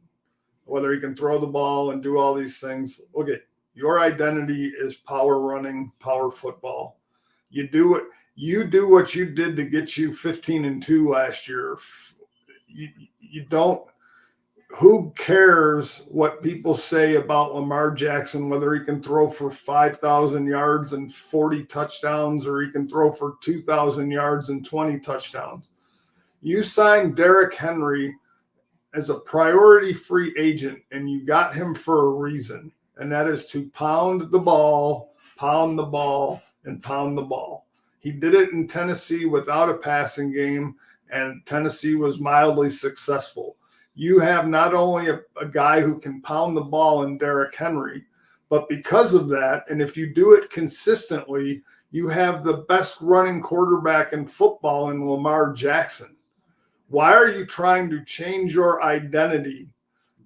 whether he can throw the ball and do all these things. Look at your identity is power running, power football. You do what you did to get you 15-2 last year. You don't. Who cares what people say about Lamar Jackson, whether he can throw for 5,000 yards and 40 touchdowns or he can throw for 2,000 yards and 20 touchdowns? You signed Derrick Henry as a priority free agent, and you got him for a reason, and that is to pound the ball, and pound the ball. He did it in Tennessee without a passing game, and Tennessee was mildly successful. You have not only a guy who can pound the ball in Derrick Henry, but because of that, and if you do it consistently, you have the best running quarterback in football in Lamar Jackson. Why are you trying to change your identity?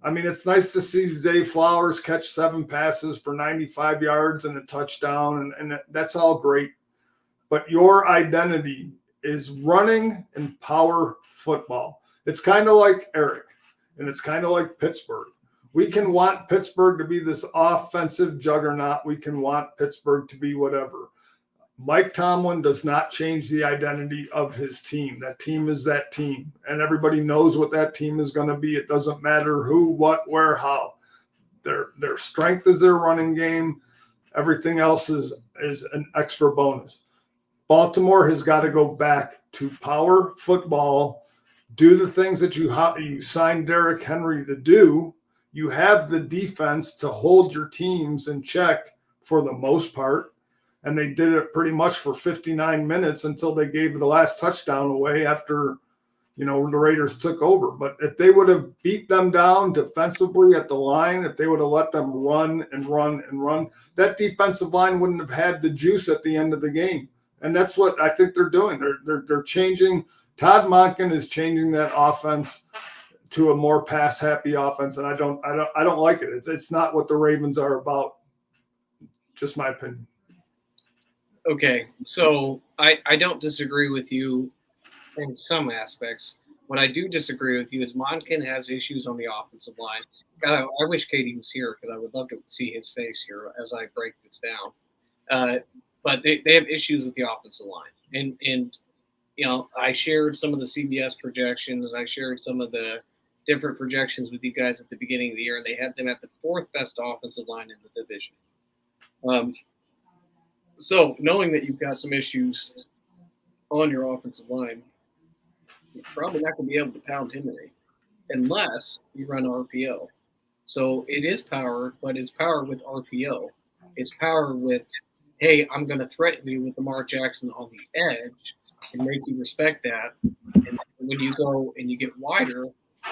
I mean, it's nice to see Zay Flowers catch 7 passes for 95 yards and a touchdown, and that's all great. But your identity is running and power football. It's kind of like Eric, and it's kind of like Pittsburgh. We can want Pittsburgh to be this offensive juggernaut. We can want Pittsburgh to be whatever. Mike Tomlin does not change the identity of his team. That team is that team, and everybody knows what that team is going to be. It doesn't matter who, what, where, how. Their strength is their running game. Everything else is an extra bonus. Baltimore has got to go back to power football, do the things that you signed Derrick Henry to do. You have the defense to hold your teams in check for the most part. and they did it pretty much for 59 minutes until they gave the last touchdown away after, the Raiders took over. But if they would have beat them down defensively at the line, if they would have let them run and run and run, that defensive line wouldn't have had the juice at the end of the game. And that's what I think they're doing. They're changing. Todd Monken is changing that offense to a more pass happy offense, and I don't like it. It's not what the Ravens are about. Just my opinion. Okay, so I don't disagree with you in some aspects. What I do disagree with you is Monken has issues on the offensive line. God, I wish Katie was here because I would love to see his face here as I break this down. But they have issues with the offensive line. And I shared some of the CBS projections. I shared some of the different projections with you guys at the beginning of the year, and they had them at the 4th best offensive line in the division. So knowing that you've got some issues on your offensive line, you're probably not going to be able to pound Henry unless you run RPO. So it is power, but it's power with RPO. It's power with, hey, I'm going to threaten you with Lamar Jackson on the edge and make you respect that. And when you go and you get wider,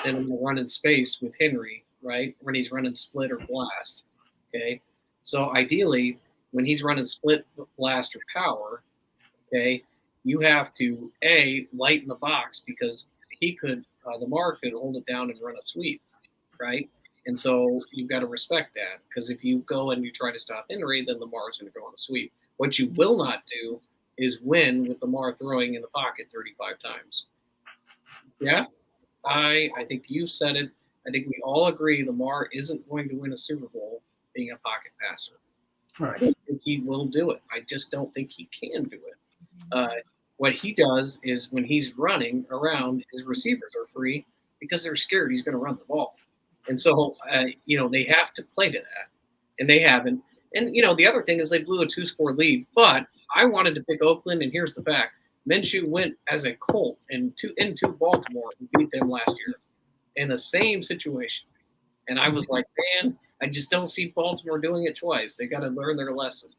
then I'm going to run in space with Henry, right, when he's running split or blast. Okay? So ideally, when he's running split, blast, or power, okay, you have to, lighten the box because Lamar could hold it down and run a sweep, right? And so you've got to respect that because if you go and you try to stop Henry, then Lamar's going to go on the sweep. What you will not do is win with Lamar throwing in the pocket 35 times. Jeff, I think you said it. I think we all agree Lamar isn't going to win a Super Bowl being a pocket passer. Right. I don't think he will do it. I just don't think he can do it. What he does is when he's running around, his receivers are free because they're scared he's going to run the ball. And so, they have to play to that, and they haven't. And, the other thing is they blew a 2-score lead, but I wanted to pick Oakland, and here's the fact. Minshew went as a Colt into Baltimore and beat them last year in the same situation. And I was like, man, I just don't see Baltimore doing it twice. They got to learn their lesson.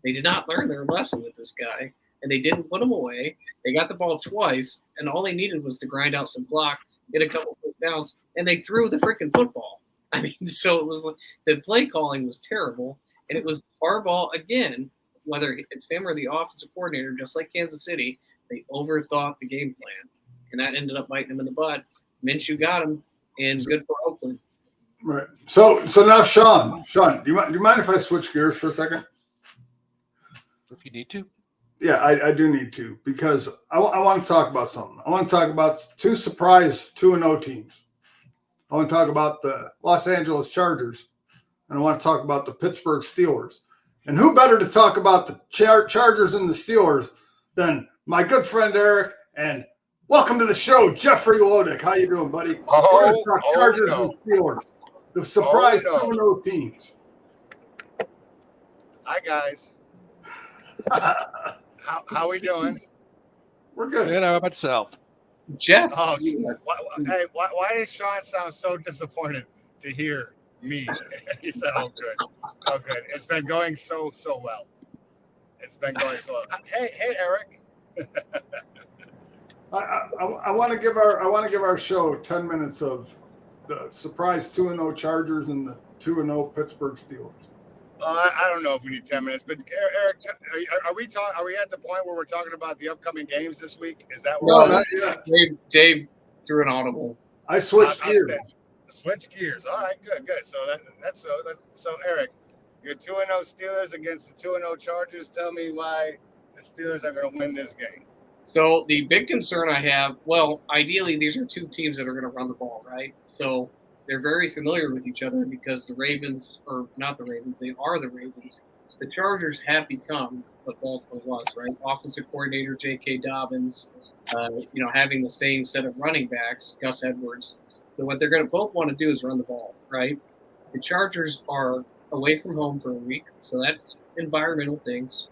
They did not learn their lesson with this guy, and they didn't put him away. They got the ball twice, and all they needed was to grind out some block, get a couple of downs, and they threw the freaking football. I mean, so it was like the play calling was terrible, and it was Harbaugh again, whether it's him or the offensive coordinator, just like Kansas City, they overthought the game plan, and that ended up biting him in the butt. Minshew got him, and good for Oakland. Right. So now, Sean, do you mind if I switch gears for a second? If you need to. Yeah, I do need to because I want to talk about something. I want to talk about 2 surprise 2-0 teams. I want to talk about the Los Angeles Chargers, and I want to talk about the Pittsburgh Steelers. And who better to talk about the Chargers and the Steelers than my good friend Eric? And welcome to the show, Jeffrey Lodick. How you doing, buddy? We're going to talk Chargers and Steelers, the surprise 2-0 teams. Hi, guys. How we doing? We're good. Good. How about yourself? Jeff. Oh, why does Sean sound so disappointed to hear me? He said, "Oh, good, oh, good. It's been going so well. It's been going so well." Hey, Eric. I want to give our show 10 minutes of the surprise 2-0 Chargers and the 2-0 Pittsburgh Steelers. I don't know if we need 10 minutes, but Eric, are we at the point where we're talking about the upcoming games this week? Is that No, not yet. Dave threw an audible. I switched gears. Switch gears. All right, good. That's so. Eric, your 2-0 Steelers against the 2-0 Chargers. Tell me why the Steelers are going to win this game. So the big concern I have, well, ideally these are 2 teams that are going to run the ball, right? So they're very familiar with each other because the Ravens, or not the Ravens, they are the Ravens. The Chargers have become what Baltimore was, right? Offensive coordinator J.K. Dobbins, having the same set of running backs, Gus Edwards. So what they're going to both want to do is run the ball, right? The Chargers are away from home for a week, so that's environmental things.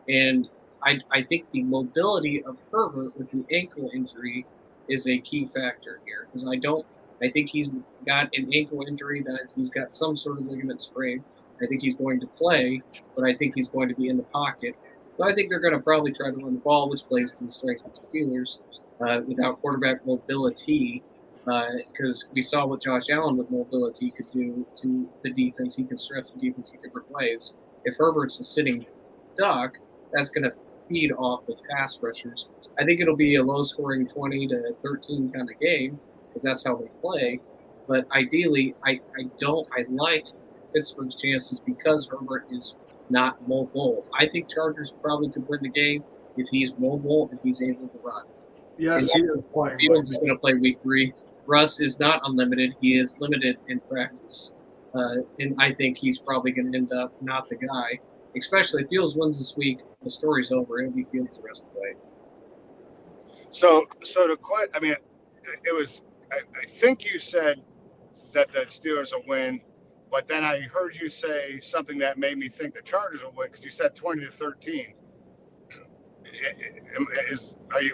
And I think the mobility of Herbert with an ankle injury is a key factor here because I think he's got an ankle injury that he's got some sort of ligament sprain. I think he's going to play, but I think he's going to be in the pocket. So I think they're going to probably try to run the ball, which plays to the strength of the Steelers without quarterback mobility. Because we saw what Josh Allen with mobility could do to the defense. He can stress the defense in different ways. If Herbert's a sitting duck, that's going to feed off the pass rushers. I think it'll be a low-scoring 20-13 kind of game because that's how they play. But ideally, I like Pittsburgh's chances because Herbert is not mobile. I think Chargers probably could win the game if he's mobile and he's able to run. Yes, he is playing. Fields is going to play week 3. Russ is not unlimited. He is limited in practice. And I think he's probably going to end up not the guy. Especially if Fields wins this week, the story's over. It'll be Fields the rest of the way. So I mean, it was. I think you said that the Steelers will win, but then I heard you say something that made me think the Chargers will win because you said 20-13.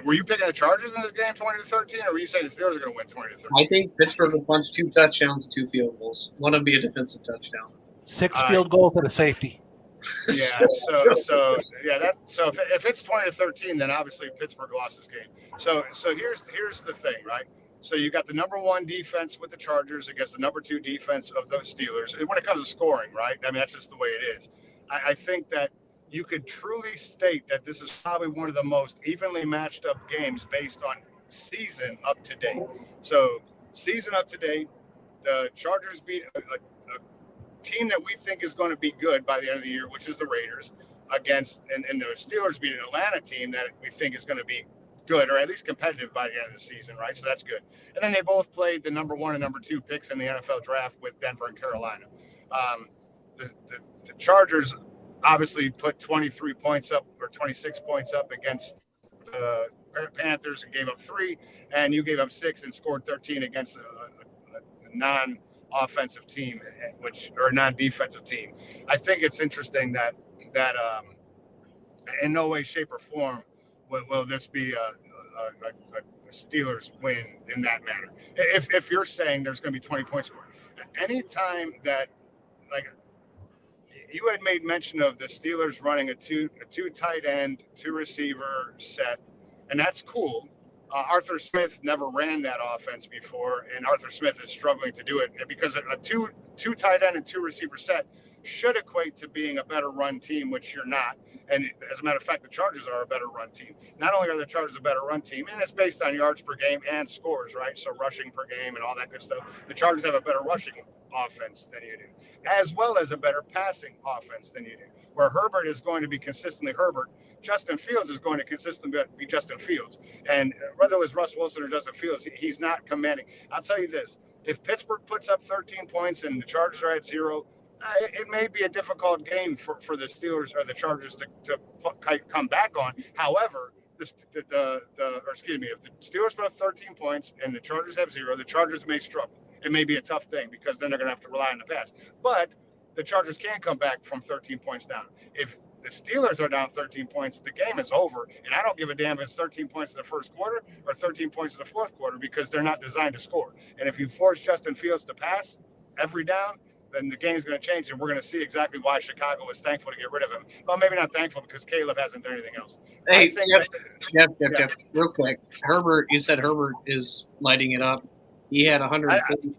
Were you picking the Chargers in this game 20-13, or were you saying the Steelers are going to win 20-13? I think Pittsburgh will punch 2 touchdowns and 2 field goals. One will be a defensive touchdown. 6 field goals and a safety. Yeah. So if it's 20-13, then obviously Pittsburgh lost this game. So here's the thing, right? So you got the number 1 defense with the Chargers against the number 2 defense of the Steelers. When it comes to scoring, right? I mean, that's just the way it is. I think that you could truly state that this is probably one of the most evenly matched up games based on season up to date. So season up to date, the Chargers beat a team that we think is going to be good by the end of the year, which is the Raiders, and the Steelers beat an Atlanta team that we think is going to be good, or at least competitive by the end of the season, right? So that's good. And then they both played the number 1 and number 2 picks in the NFL draft with Denver and Carolina. The Chargers obviously put 23 points up or 26 points up against the Panthers and gave up 3, and you gave up 6 and scored 13 against a non-offensive team, or a non-defensive team. I think it's interesting that in no way, shape, or form will this be a Steelers win in that manner. If you're saying there's going to be 20 points scored, anytime that, like, you had made mention of the Steelers running a two tight end, 2 receiver set, and that's cool. Arthur Smith never ran that offense before, and Arthur Smith is struggling to do it because a two tight end and 2 receiver set should equate to being a better run team, which you're not. And as a matter of fact, the Chargers are a better run team. Not only are the Chargers a better run team, and it's based on yards per game and scores, right? So rushing per game and all that good stuff. The Chargers have a better rushing offense than you do, as well as a better passing offense than you do. Where Herbert is going to be consistently Herbert, Justin Fields is going to consistently be Justin Fields. And whether it was Russ Wilson or Justin Fields, he's not commanding. I'll tell you this, if Pittsburgh puts up 13 points and the Chargers are at 0, it may be a difficult game for the Steelers or the Chargers to come back on. However, if the Steelers put up 13 points and the Chargers have 0, the Chargers may struggle. It may be a tough thing because then they're going to have to rely on the pass. But the Chargers can come back from 13 points down. If the Steelers are down 13 points, the game is over. And I don't give a damn if it's 13 points in the first quarter or 13 points in the fourth quarter because they're not designed to score. And if you force Justin Fields to pass every down, then the game's going to change, and we're going to see exactly why Chicago was thankful to get rid of him. Well, maybe not thankful because Caleb hasn't done anything else. Hey, Jeff, real quick. Herbert, you said Herbert is lighting it up. He had 140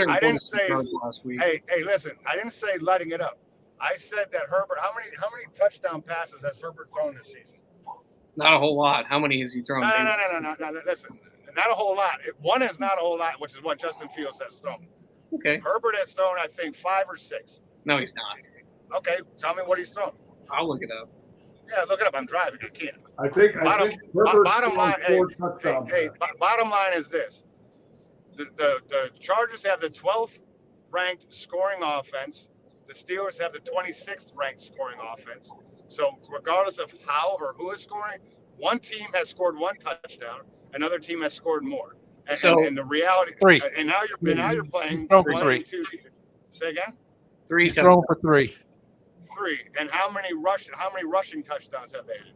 I didn't say yards last week. Hey, listen, I didn't say lighting it up. I said that Herbert, how many touchdown passes has Herbert thrown this season? Not a whole lot. How many has he thrown? No. Listen, not a whole lot. One is not a whole lot, which is what Justin Fields has thrown. Okay. Herbert has thrown, I think, 5 or 6. No, he's not. Okay, tell me what he's thrown. I'll look it up. Yeah, look it up. I'm driving. I can't. I think bottom line. Bottom line is this: the Chargers have the 12th ranked scoring offense. The Steelers have the 26th ranked scoring offense. So regardless of how or who is scoring, one team has scored 1 touchdown. Another team has scored more. And the reality, 3. And now you're playing 1 and 2. Say again. 3. He's thrown for 3. 3. And how many rushing touchdowns have they had?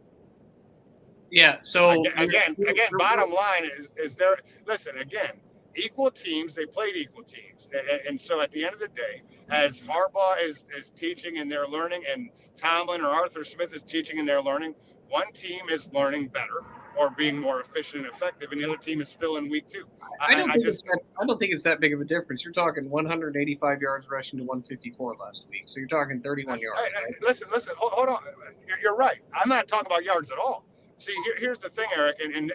Yeah. So again, bottom line is there. Listen, again, equal teams. They played equal teams. And so at the end of the day, as Harbaugh is teaching and they're learning, and Tomlin or Arthur Smith is teaching and they're learning, one team is learning better or being more efficient and effective, and the other team is still in week 2. I don't think it's that big of a difference. You're talking 185 yards rushing to 154 last week, so you're talking 31 yards. Right? Listen, hold on. You're right. I'm not talking about yards at all. See, here's the thing, Eric, and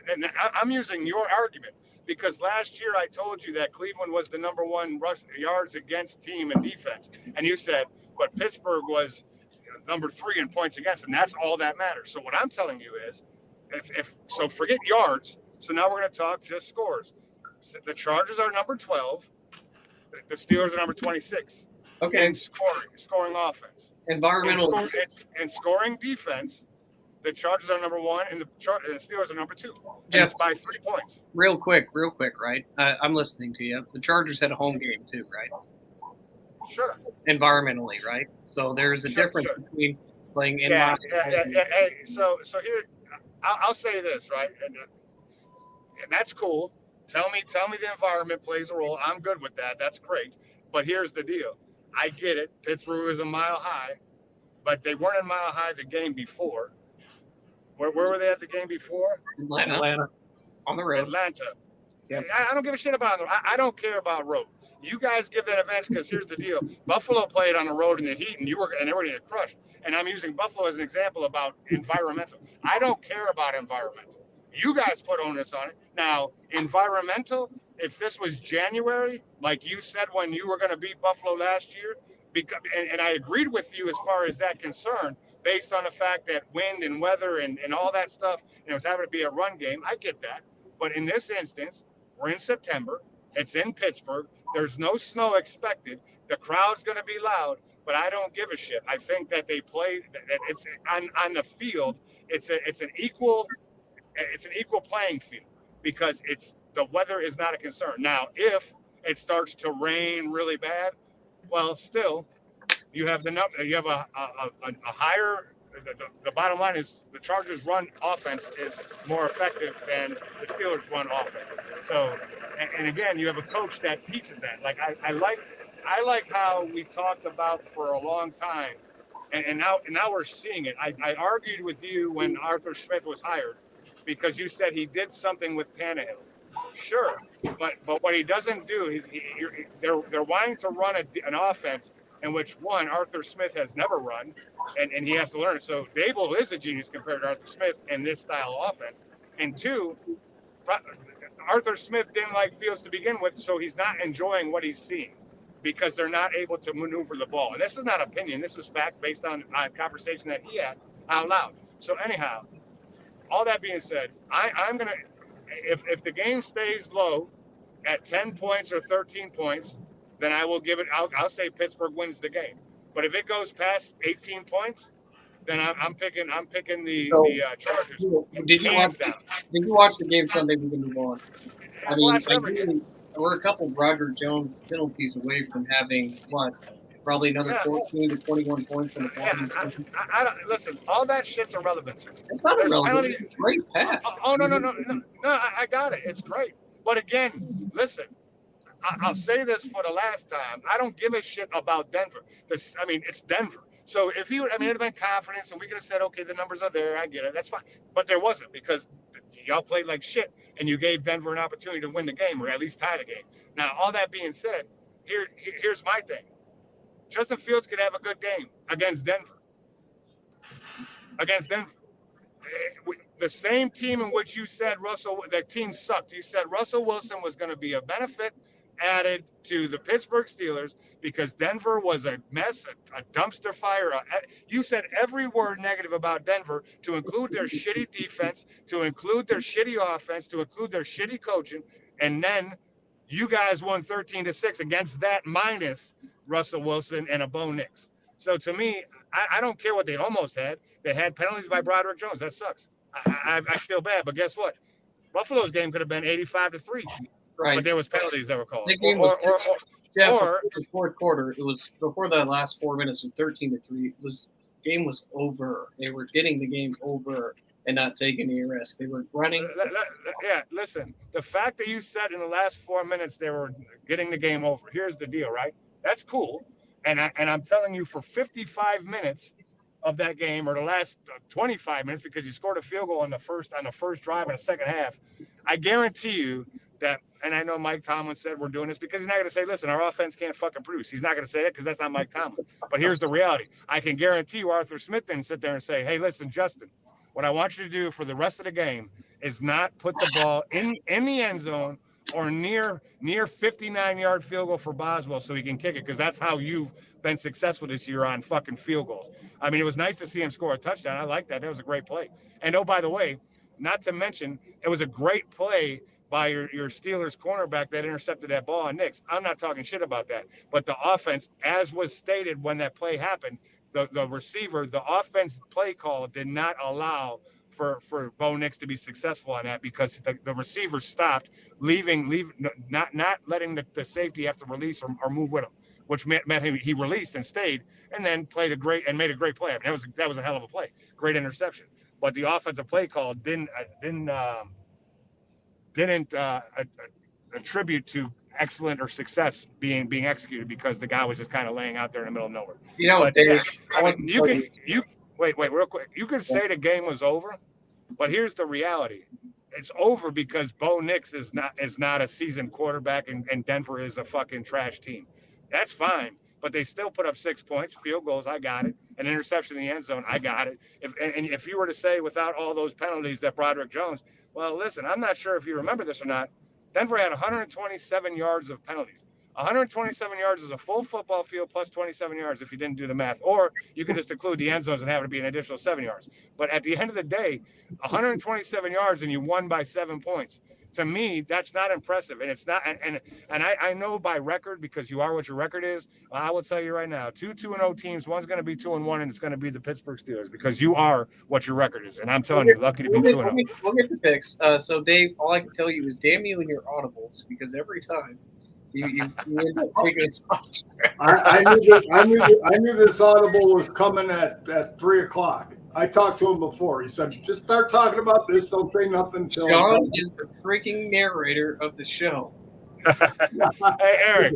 I'm using your argument because last year I told you that Cleveland was the number 1 rush yards against team in defense, and you said, but Pittsburgh was number 3 in points against, and that's all that matters. So what I'm telling you is, if forget yards. So now we're going to talk just scores. The Chargers are number 12. The Steelers are number 26. Okay. In scoring offense. Environmental. In scoring defense, the Chargers are number 1, and the Steelers are number 2. And Jeff, it's by 3 points. Real quick, right? I'm listening to you. The Chargers had a home game too, right? Sure. Environmentally, right? So there's a difference between playing in. Yeah. Hey, so here, I'll say this, right? And that's cool. Tell me the environment plays a role. I'm good with that. That's great. But here's the deal. I get it. Pittsburgh is a mile high, but they weren't a mile high the game before. Where were they at the game before? Atlanta. On the road. Atlanta. Yeah. I don't give a shit about it. I don't care about road. You guys give that advantage because here's the deal. Buffalo played on the road in the heat, and they were going to get crushed. And I'm using Buffalo as an example about environmental. I don't care about environmental. You guys put onus on it. Now, environmental, if this was January, like you said when you were going to beat Buffalo last year, and I agreed with you as far as that concerned, based on the fact that wind and weather and all that stuff, and it was having to be a run game, I get that. But in this instance, we're in September. It's in Pittsburgh. There's no snow expected. The crowd's going to be loud, but I don't give a shit. I think that they play, that it's on the field, it's an equal playing field because the weather is not a concern. Now, if it starts to rain really bad, well, still, you have a higher. The bottom line is the Chargers' run offense is more effective than the Steelers' run offense. So, and again, you have a coach that teaches that. Like I like how we talked about for a long time, and now we're seeing it. I argued with you when Arthur Smith was hired, because you said he did something with Tannehill. Sure, but what he doesn't do is they're wanting to run an offense in which Arthur Smith has never run, and he has to learn it. So Dable is a genius compared to Arthur Smith in this style of offense. And 2, Arthur Smith didn't like Fields to begin with, so he's not enjoying what he's seeing because they're not able to maneuver the ball. And this is not opinion. This is fact based on a conversation that he had out loud. So anyhow, all that being said, I'm going to – if the game stays low at 10 points or 13 points, then I will give it – I'll say Pittsburgh wins the game. But if it goes past 18 points, then I'm picking the Chargers. Did you watch the game Sunday before we move on? I mean, we're a couple Roger Jones penalties away from having probably another 14 to 21 points in the game. I don't listen. All that shit's irrelevant. It's not irrelevant. It's a great pass. Oh no! I got it. It's great. But again, listen. I'll say this for the last time. I don't give a shit about Denver. It's Denver. So if it'd have been confidence, and we could have said, okay, the numbers are there. I get it. That's fine. But there wasn't because y'all played like shit, and you gave Denver an opportunity to win the game or at least tie the game. Now, all that being said, here's my thing. Justin Fields could have a good game against Denver. The same team in which you said that team sucked. You said Russell Wilson was going to be a benefit added to the Pittsburgh Steelers because Denver was a mess, a dumpster fire. You said every word negative about Denver, to include their shitty defense, to include their shitty offense, to include their shitty coaching, and then you guys won 13-6 against that minus Russell Wilson and a Bo Nix. So to me, I don't care what they almost had. They had penalties by Broderick Jones. That sucks. I feel bad, but guess what? Buffalo's game could have been 85-3. Right. But there was penalties that were called. The fourth quarter, it was before the last 4 minutes of 13-3. Game was over. They were getting the game over and not take any risk. They were running. Yeah, listen. The fact that you said in the last 4 minutes they were getting the game over. Here's the deal, right? That's cool. And I'm telling you, for 55 minutes of that game, or the last 25 minutes, because you scored a field goal on the first drive in the second half, I guarantee you that. And I know Mike Tomlin said we're doing this because he's not going to say, "Listen, our offense can't fucking produce." He's not going to say that because that's not Mike Tomlin. But here's the reality: I can guarantee you, Arthur Smith didn't sit there and say, "Hey, listen, Justin, what I want you to do for the rest of the game is not put the ball in the end zone or near 59-yard field goal for Boswell so he can kick it, because that's how you've been successful this year on fucking field goals." I mean, it was nice to see him score a touchdown. I like that. That was a great play. And oh, by the way, not to mention, it was a great play by your Steelers cornerback that intercepted that ball on Knicks. I'm not talking shit about that. But the offense, as was stated when that play happened, the receiver, the offense play call did not allow for Bo Nix to be successful on that, because the receiver stopped, not letting the safety have to release or move with him, which meant he released and stayed, and then made a great play. I mean, that was a hell of a play, great interception. But the offensive play call didn't attribute to excellent or success being executed, because the guy was just kind of laying out there in the middle of nowhere. You know, but yeah, I mean, you wait real quick. You can say the game was over, but here's the reality: it's over because Bo Nix is not a seasoned quarterback, and Denver is a fucking trash team. That's fine, but they still put up 6 points, field goals. I got it. An interception in the end zone. I got it. If you were to say without all those penalties that Broderick Jones, well, listen, I'm not sure if you remember this or not. Denver had 127 yards of penalties. 127 yards is a full football field plus 27 yards if you didn't do the math. Or you could just include the end zones and have it be an additional 7 yards. But at the end of the day, 127 yards and you won by 7 points. To me, that's not impressive. And it's not. And I know by record, because you are what your record is. I will tell you right now, 2-2-0 teams, one's going to be 2-1, and it's going to be the Pittsburgh Steelers, because you are what your record is. And I'm telling you, lucky to be 2-0. We'll get to picks. So, Dave, all I can tell you is damn you and your audibles, because every time you end up taking a spot. I knew this audible was coming at 3:00. I talked to him before. He said, "Just start talking about this. Don't say nothing until." John is the freaking narrator of the show. Hey, Eric.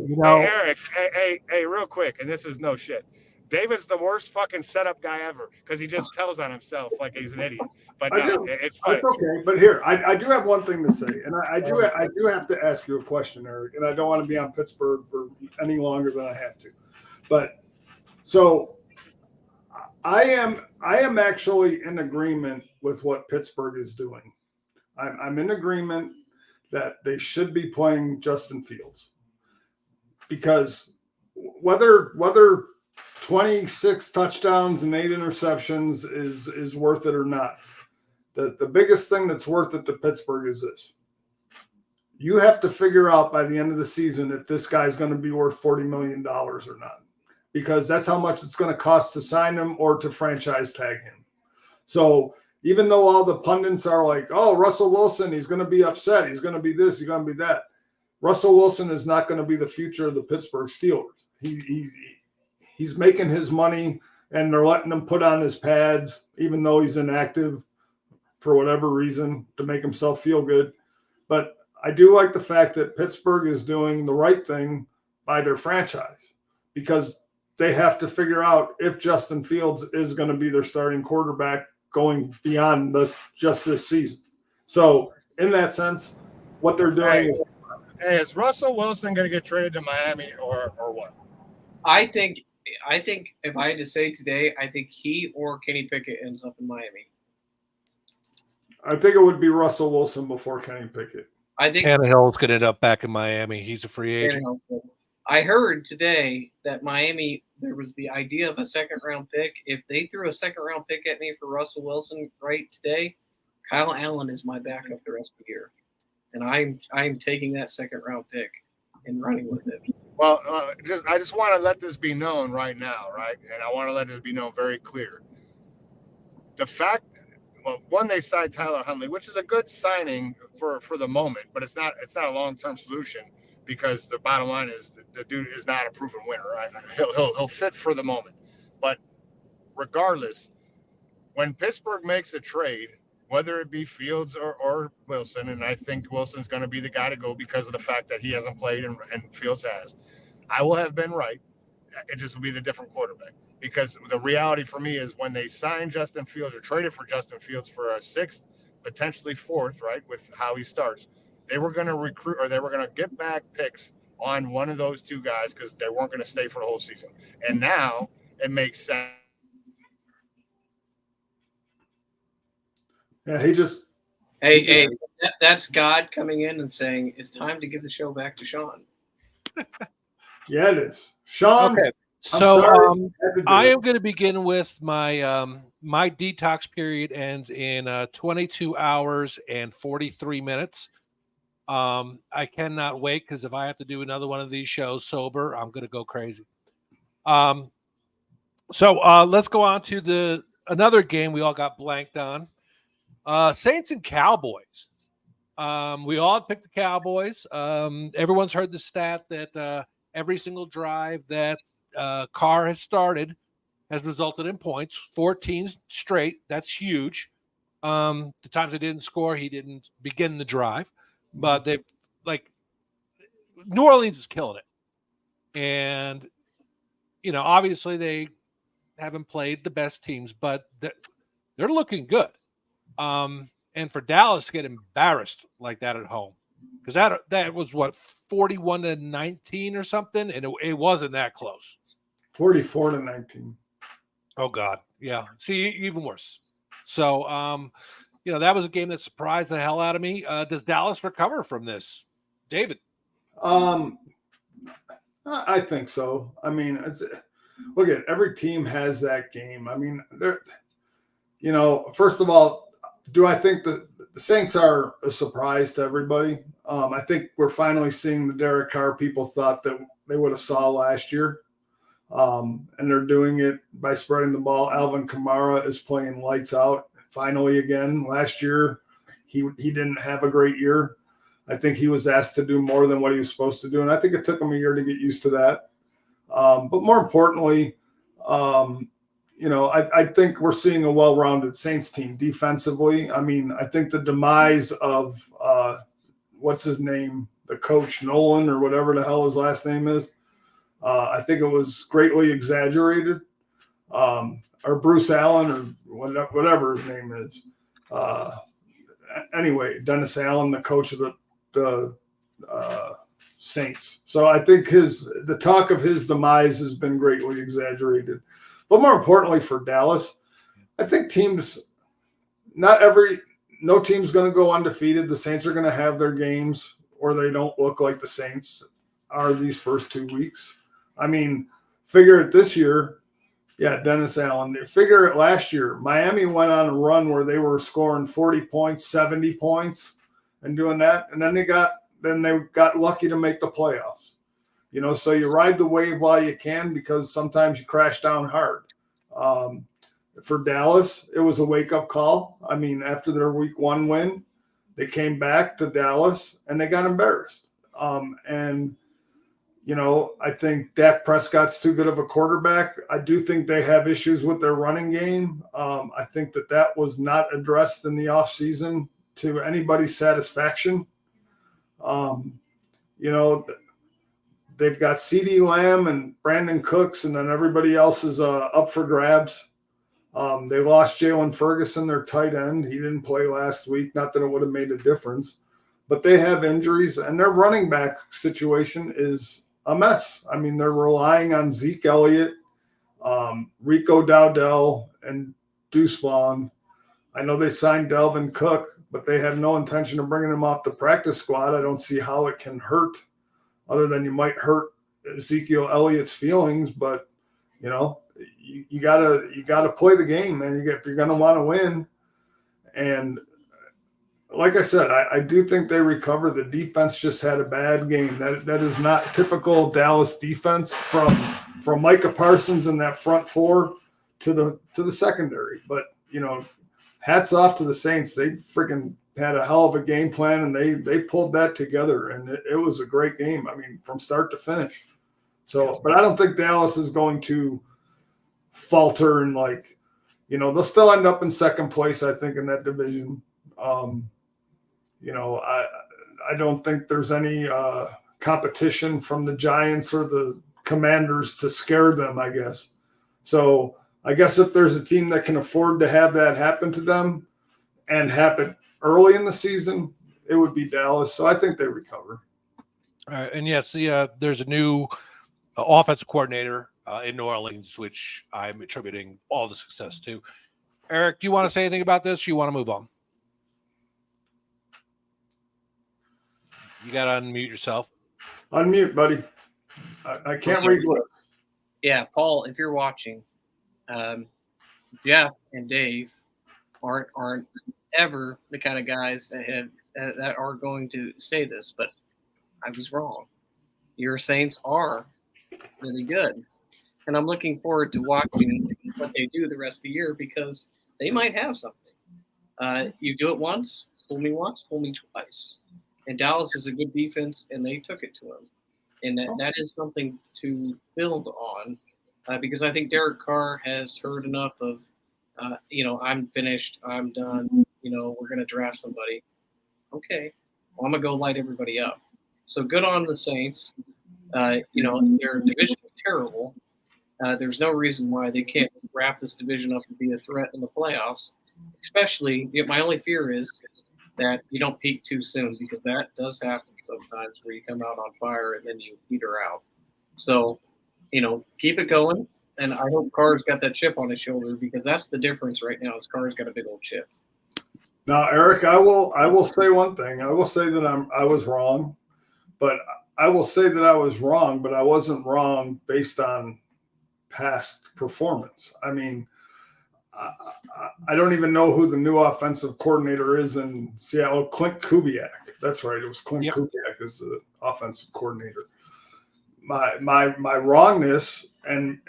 Hey, real quick, and this is no shit. David's the worst fucking setup guy ever, because he just tells on himself like he's an idiot. But no, it's fine. It's okay. But here, I do have one thing to say, and I do have to ask you a question, Eric, and I don't want to be on Pittsburgh for any longer than I have to. But so I am actually in agreement with what Pittsburgh is doing. I'm in agreement that they should be playing Justin Fields, because whether 26 touchdowns and 8 interceptions is worth it or not, the biggest thing that's worth it to Pittsburgh is this: you have to figure out by the end of the season if this guy's going to be worth $40 million or not, because that's how much it's going to cost to sign him or to franchise tag him. So even though all the pundits are like, "Oh, Russell Wilson, he's going to be upset. He's going to be this. He's going to be that." Russell Wilson is not going to be the future of the Pittsburgh Steelers. He's making his money, and they're letting him put on his pads, even though he's inactive for whatever reason, to make himself feel good. But I do like the fact that Pittsburgh is doing the right thing by their franchise, because they have to figure out if Justin Fields is going to be their starting quarterback going beyond just this season. So in that sense, what they're doing. Hey, is Russell Wilson going to get traded to Miami or what? I think if I had to say today, I think he or Kenny Pickett ends up in Miami. I think it would be Russell Wilson before Kenny Pickett. I think Tannehill's going to end up back in Miami. He's a free agent. I heard today that Miami, there was the idea of a second-round pick. If they threw a second-round pick at me for Russell Wilson right today, Kyle Allen is my backup the rest of the year. And I'm taking that second-round pick and running with it. Well, I just want to let this be known right now, right? And I want to let it be known very clear. The fact, well, one, they signed Tyler Huntley, which is a good signing for the moment, but it's not a long-term solution, because the bottom line is the dude is not a proven winner. Right? He'll fit for the moment, but regardless, when Pittsburgh makes a trade, whether it be Fields or Wilson. And I think Wilson's going to be the guy to go because of the fact that he hasn't played and Fields has. I will have been right. It just will be the different quarterback. Because the reality for me is when they signed Justin Fields or traded for Justin Fields for a sixth, potentially fourth, right, with how he starts, they were going to recruit or they were going to get back picks on one of those two guys because they weren't going to stay for the whole season. And now it makes sense. Yeah, he just. Hey, that's God coming in and saying it's time to give the show back to Sean. Yeah, it is. Sean. Okay. So I am going to begin with my my detox period ends in 22 hours and 43 minutes. I cannot wait because if I have to do another one of these shows sober, I'm going to go crazy. So let's go on to another game we all got blanked on. Saints and Cowboys. We all picked the Cowboys. Everyone's heard the stat that every single drive that Carr has started has resulted in points, 14 straight. That's huge. The times they didn't score, he didn't begin the drive, but they've New Orleans is killing it. And, obviously they haven't played the best teams, but they're looking good. And for Dallas to get embarrassed like that at home, because that was 41-19 or something, and it wasn't that close. 44-19. Oh God, yeah. See, even worse. So, that was a game that surprised the hell out of me. Does Dallas recover from this, David? I think so. I mean, look at every team has that game. I mean, first of all, do I think the Saints are a surprise to everybody? I think we're finally seeing the Derek Carr people thought that they would have saw last year. And they're doing it by spreading the ball. Alvin Kamara is playing lights out finally again. Last year, he didn't have a great year. I think he was asked to do more than what he was supposed to do, and I think it took him a year to get used to that. But more importantly, I think we're seeing a well-rounded Saints team defensively. I mean, I think the demise of what's his name, the coach Nolan or whatever the hell his last name is, I think it was greatly exaggerated. Or Bruce Allen or whatever his name is. Anyway, Dennis Allen, the coach of the Saints. So I think the talk of his demise has been greatly exaggerated. But more importantly for Dallas, I think no team's going to go undefeated. The Saints are going to have their games or they don't look like the Saints are these first 2 weeks. I mean, figure it this year. Yeah, Dennis Allen. Figure it last year. Miami went on a run where they were scoring 40 points, 70 points and doing that. And then they got lucky to make the playoffs. So you ride the wave while you can because sometimes you crash down hard. For Dallas, it was a wake-up call. I mean, after their week 1 win, they came back to Dallas and they got embarrassed. I think Dak Prescott's too good of a quarterback. I do think they have issues with their running game. I think that was not addressed in the offseason to anybody's satisfaction. They've got CeeDee Lamb and Brandon Cooks, and then everybody else is up for grabs. They lost Jalen Ferguson, their tight end. He didn't play last week. Not that it would have made a difference. But they have injuries, and their running back situation is a mess. I mean, they're relying on Zeke Elliott, Rico Dowdell, and Deuce Vaughn. I know they signed Delvin Cook, but they have no intention of bringing him off the practice squad. I don't see how it can hurt other than you might hurt Ezekiel Elliott's feelings. But, you gotta play the game, man. If you're going to want to win. And like I said, I do think they recover. The defense just had a bad game. That is not typical Dallas defense from Micah Parsons in that front four to the secondary. But, hats off to the Saints. They freaking had a hell of a game plan, and they pulled that together, and it was a great game. I mean, from start to finish. So, but I don't think Dallas is going to falter and they'll still end up in second place, I think, in that division. I don't think there's any competition from the Giants or the Commanders to scare them, I guess. So I guess if there's a team that can afford to have that happen to them and happen early in the season, it would be Dallas. So I think they recover. All right. And yes, there's a new offensive coordinator in New Orleans, which I'm attributing all the success to. Eric, do you want to say anything about this? Or you want to move on? You got to unmute yourself. Unmute, buddy. I can't read what. Yeah, Paul, if you're watching, Jeff and Dave aren't ever the kind of guys that are going to say this, but I was wrong. Your Saints are really good, and I'm looking forward to watching what they do the rest of the year because they might have something. You do it once, fool me twice. And Dallas is a good defense, and they took it to him. And that is something to build on because I think Derek Carr has heard enough of, I'm finished, I'm done, we're going to draft somebody. Okay, well, I'm going to go light everybody up. So good on the Saints. Their division is terrible. There's no reason why they can't wrap this division up and be a threat in the playoffs. Especially, my only fear is that you don't peak too soon because that does happen sometimes where you come out on fire and then you peter out. So, keep it going. And I hope Carr's got that chip on his shoulder because that's the difference right now is Carr's got a big old chip. Now, Eric, I will say one thing. I will say that I was wrong, but I will say that I was wrong, but I wasn't wrong based on past performance. I mean, I don't even know who the new offensive coordinator is in Seattle. Clint Kubiak. That's right. It was Clint Kubiak as the offensive coordinator. My wrongness, and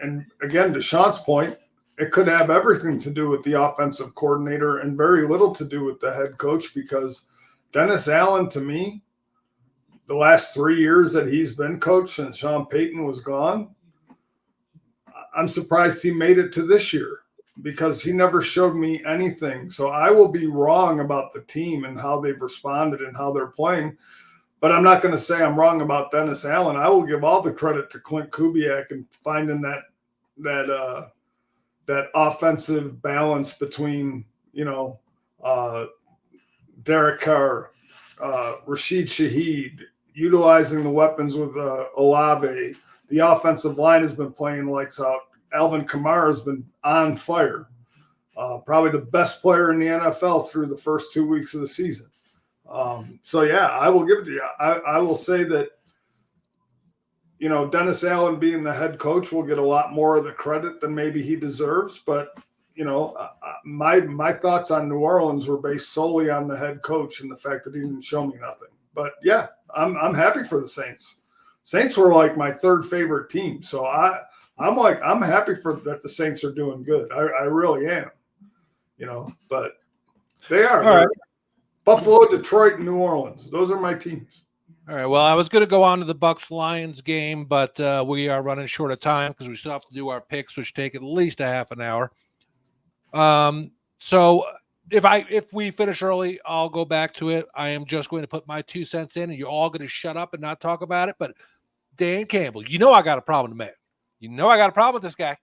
again, to Sean's point, it could have everything to do with the offensive coordinator and very little to do with the head coach because Dennis Allen, to me, the last 3 years that he's been coach since Sean Payton was gone, I'm surprised he made it to this year because he never showed me anything. So I will be wrong about the team and how they've responded and how they're playing. But I'm not going to say I'm wrong about Dennis Allen. I will give all the credit to Clint Kubiak and finding that offensive balance between, Derek Carr, Rashid Shaheed, utilizing the weapons with Olave. The offensive line has been playing lights out. Alvin Kamara has been on fire. Probably the best player in the NFL through the first 2 weeks of the season. I will give it to you. I will say that, Dennis Allen being the head coach will get a lot more of the credit than maybe he deserves. But, my thoughts on New Orleans were based solely on the head coach and the fact that he didn't show me nothing. But, yeah, I'm happy for the Saints. Saints were like my third favorite team. So I'm happy that the Saints are doing good. I really am, but they are. All right. Buffalo, Detroit, and New Orleans. Those are my teams. All right. Well, I was going to go on to the Bucs-Lions game, but we are running short of time because we still have to do our picks, which take at least a half an hour. So if we finish early, I'll go back to it. I am just going to put my 2 cents in, and you're all going to shut up and not talk about it. But Dan Campbell, I got a problem with the man. I got a problem with this guy.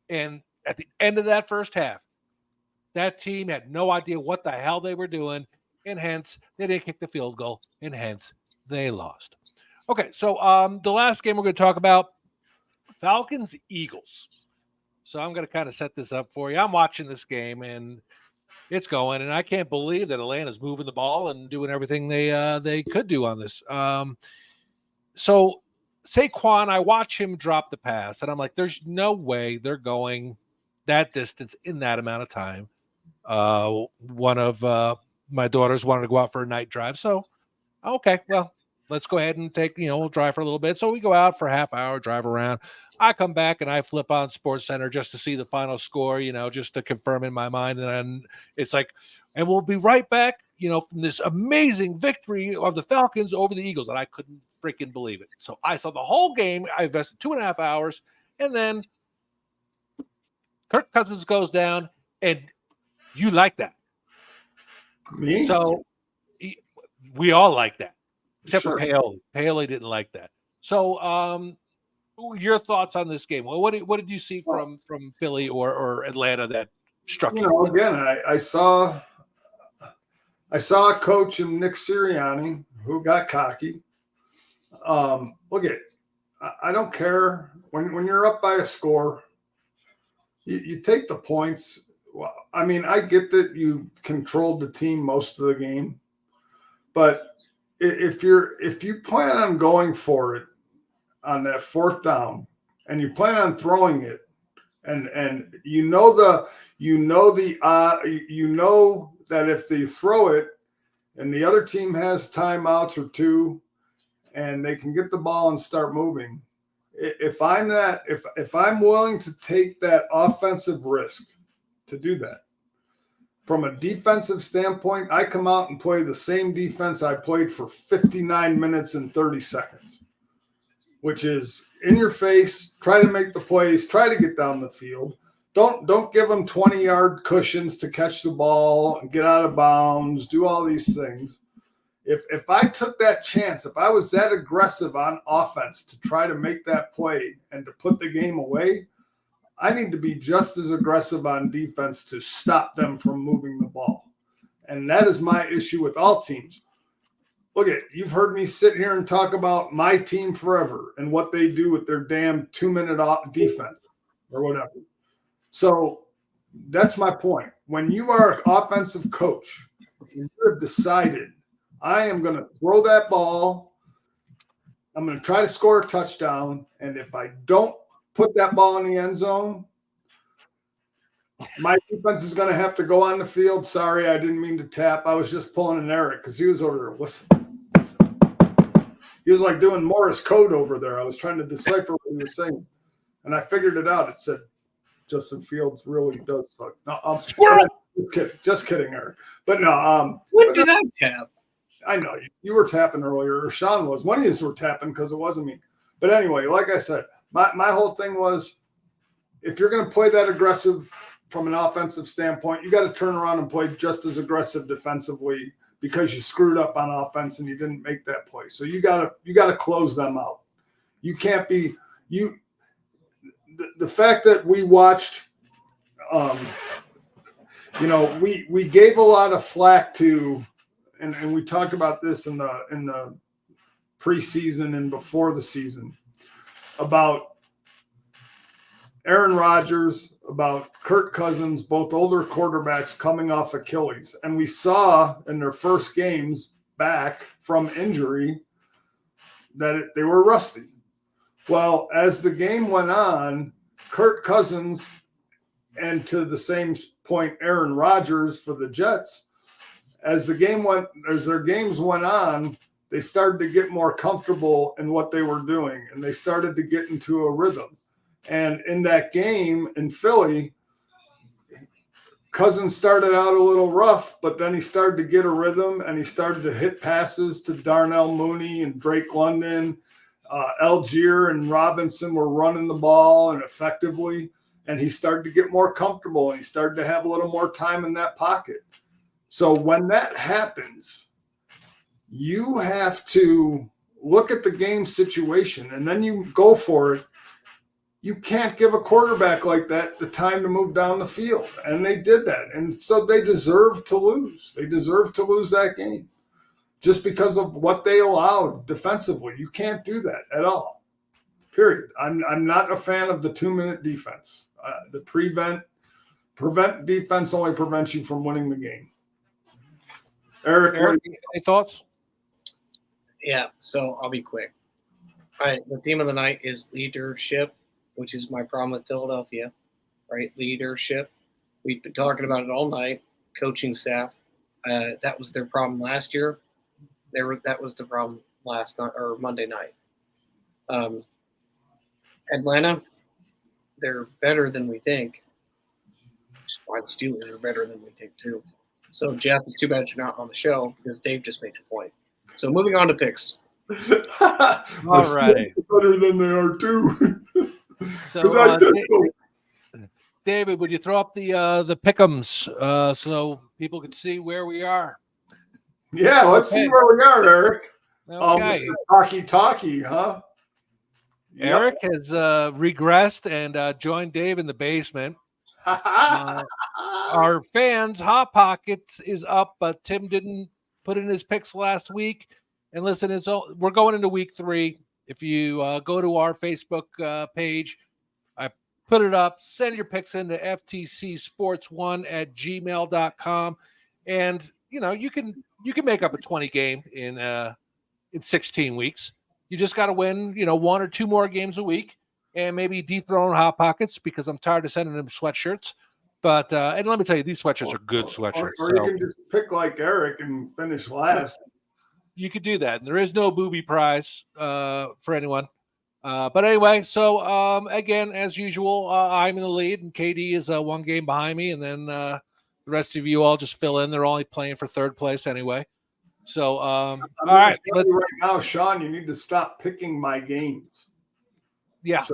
And at the end of that first half, that team had no idea what the hell they were doing, and hence they didn't kick the field goal, and hence they lost. Okay, so the last game we're going to talk about, Falcons-Eagles. So I'm going to kind of set this up for you. I'm watching this game, and it's going, and I can't believe that Atlanta's moving the ball and doing everything they could do on this. So Saquon, I watch him drop the pass, and I'm like, there's no way they're going that distance in that amount of time. One of my daughters wanted to go out for a night drive, so okay, well, let's go ahead and we'll drive for a little bit. So we go out for a half hour, drive around. I come back and I flip on SportsCenter just to see the final score, just to confirm in my mind. And then it's like, and we'll be right back, from this amazing victory of the Falcons over the Eagles. And I couldn't freaking believe it. So I saw the whole game. I invested 2.5 hours. And then Kirk Cousins goes down. And you like that. Me? So we all like that, except Sure. for Paoli. Paoli didn't like that. So your thoughts on this game? Well, what did you see from Philly or Atlanta that struck you? Again, I saw a coach in Nick Sirianni who got cocky. Look at, I don't care when you're up by a score, you take the points. Well, I mean, I get that you controlled the team most of the game, but if you plan on going for it on that fourth down and you plan on throwing it, and you know that if they throw it and the other team has timeouts or two and they can get the ball and start moving, if I'm willing to take that offensive risk to do that, from a defensive standpoint, I come out and play the same defense I played for 59 minutes and 30 seconds, which is in your face, try to make the plays, try to get down the field. Don't give them 20-yard cushions to catch the ball and get out of bounds, do all these things. If I took that chance, if I was that aggressive on offense to try to make that play and to put the game away, I need to be just as aggressive on defense to stop them from moving the ball. And that is my issue with all teams. Look you've heard me sit here and talk about my team forever and what they do with their damn 2-minute defense or whatever. So that's my point. When you are an offensive coach, you have decided, I am going to throw that ball, I'm going to try to score a touchdown, and if I don't put that ball in the end zone, my defense is going to have to go on the field. Sorry, I didn't mean to tap. I was just pulling an Eric because he was over there. Listen. He was like doing Morse code over there. I was trying to decipher what he was saying, and I figured it out. It said, Justin Fields really does suck. No, Squirrel! Just kidding, Eric. But no. What did I tap? I know you were tapping earlier, or Sean was. One of you were tapping because it wasn't me. But anyway, like I said, my whole thing was, if you're going to play that aggressive from an offensive standpoint, you got to turn around and play just as aggressive defensively because you screwed up on offense and you didn't make that play. So you got to close them out. You can't be the fact that we watched, we gave a lot of flack to, and we talked about this in the preseason and before the season, about Aaron Rodgers, about Kirk Cousins, both older quarterbacks coming off Achilles. And we saw in their first games back from injury that they were rusty. Well, as the game went on, Kirk Cousins, and to the same point, Aaron Rodgers for the Jets, as their games went on, they started to get more comfortable in what they were doing, and they started to get into a rhythm. And in that game in Philly, Cousins started out a little rough, but then he started to get a rhythm, and he started to hit passes to Darnell Mooney and Drake London. Algier and Robinson were running the ball and effectively, and he started to get more comfortable, and he started to have a little more time in that pocket. So when that happens, you have to look at the game situation, and then you go for it. You can't give a quarterback like that the time to move down the field, and they did that. And so they deserve to lose. They deserve to lose that game just because of what they allowed defensively. You can't do that at all, period. I'm not a fan of the 2-minute defense. The prevent defense only prevents you from winning the game. Eric, any thoughts? Yeah, so I'll be quick. All right, the theme of the night is leadership, which is my problem with Philadelphia, right? Leadership. We've been talking about it all night. Coaching staff. That was their problem last year. That was the problem last night or Monday night. Atlanta, they're better than we think. Why the Steelers are better than we think too. So Jeff, it's too bad you're not on the show because Dave just made your point. So moving on to picks. All righty. Better than they are too. So, David, would you throw up the pick'ems so people can see where we are? Yeah, let's see where we are, Eric. Okay. Mr. Talkie, huh? Eric has regressed and joined Dave in the basement. Our fans, Hot Pockets is up, but Tim didn't put in his picks last week. And listen, we're going into week 3. If you go to our Facebook page, I put it up. Send your picks into ftcsports1@gmail.com. And, you can make up a 20 game in 16 weeks. You just got to win, 1 or 2 more games a week and maybe dethrone Hot Pockets because I'm tired of sending them sweatshirts. But and let me tell you, these sweatshirts are good sweatshirts. Or you can just pick like Eric and finish last. You could do that. And there is no booby prize for anyone. But anyway, so again, as usual, I'm in the lead, and KD is 1 game behind me, and then the rest of you all just fill in. They're only playing for 3rd place anyway. So, all right. Right now, Sean, you need to stop picking my games. Yeah. So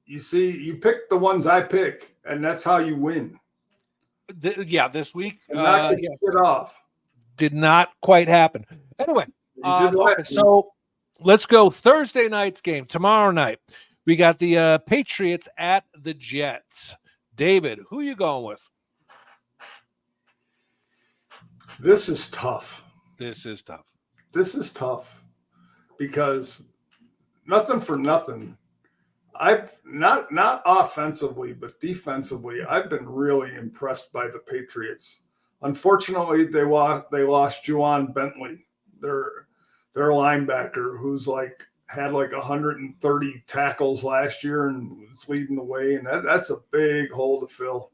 you see, you pick the ones I pick, and that's how you win. This week. Knock it off. Did not quite happen. Anyway, so let's go Thursday night's game. Tomorrow night, we got the Patriots at the Jets. David, who are you going with? This is tough. This is tough because nothing for nothing. I've not offensively, but defensively, I've been really impressed by the Patriots. Unfortunately, they lost Juwan Bentley, their linebacker, who's had 130 tackles last year and was leading the way, and that's a big hole to fill.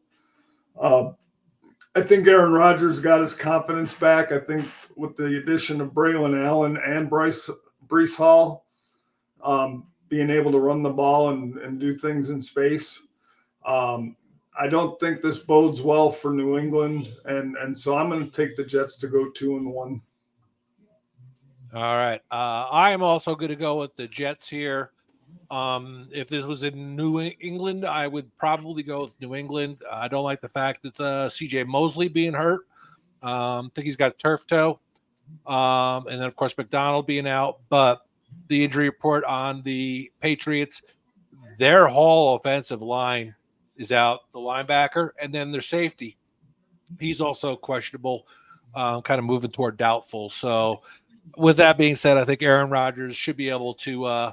I think Aaron Rodgers got his confidence back. I think with the addition of Braylon Allen and Breece Hall, being able to run the ball and do things in space. I don't think this bodes well for New England, and so I'm going to take the Jets to go 2-1. All right. I am also going to go with the Jets here. If this was in New England, I would probably go with New England. I don't like the fact that CJ Mosley being hurt. I think he's got turf toe. And then, of course, McDonald being out. But the injury report on the Patriots, their whole offensive line is out, the linebacker, and then their safety. He's also questionable, kind of moving toward doubtful. So with that being said, I think Aaron Rodgers should be able to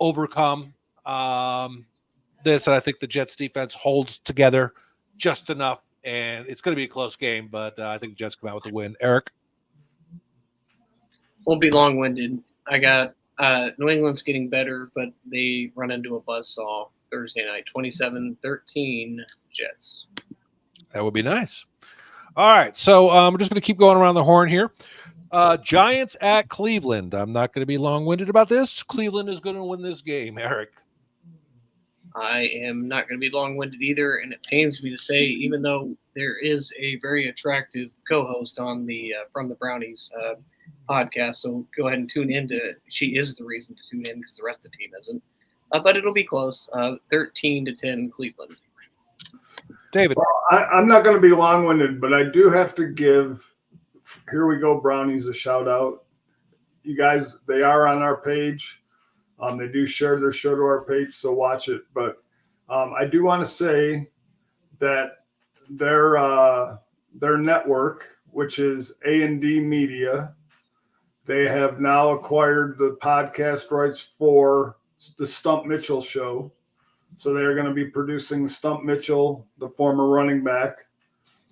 overcome this. And I think the Jets defense holds together just enough. And it's going to be a close game, but I think the Jets come out with a win. Eric? Won't be long-winded. I got New England's getting better, but they run into a buzzsaw Thursday night, 27-13 Jets. That would be nice. All right, so we're just going to keep going around the horn here. Giants at Cleveland. I'm not going to be long-winded about this. Cleveland is going to win this game. Eric? I am not going to be long-winded either, and it pains me to say, even though there is a very attractive co-host on the From the Brownies podcast, so go ahead and tune in to. She is the reason to tune in because the rest of the team isn't. But it'll be close. 13-10 Cleveland. David? Well, I'm not going to be long-winded, but I do have to give Here We Go Brownies a shout-out. You guys, they are on our page. They do share their show to our page, so watch it. But I do want to say that their network, which is A&D Media, they have now acquired the podcast rights for the Stump Mitchell show. So they're going to be producing Stump Mitchell, the former running back.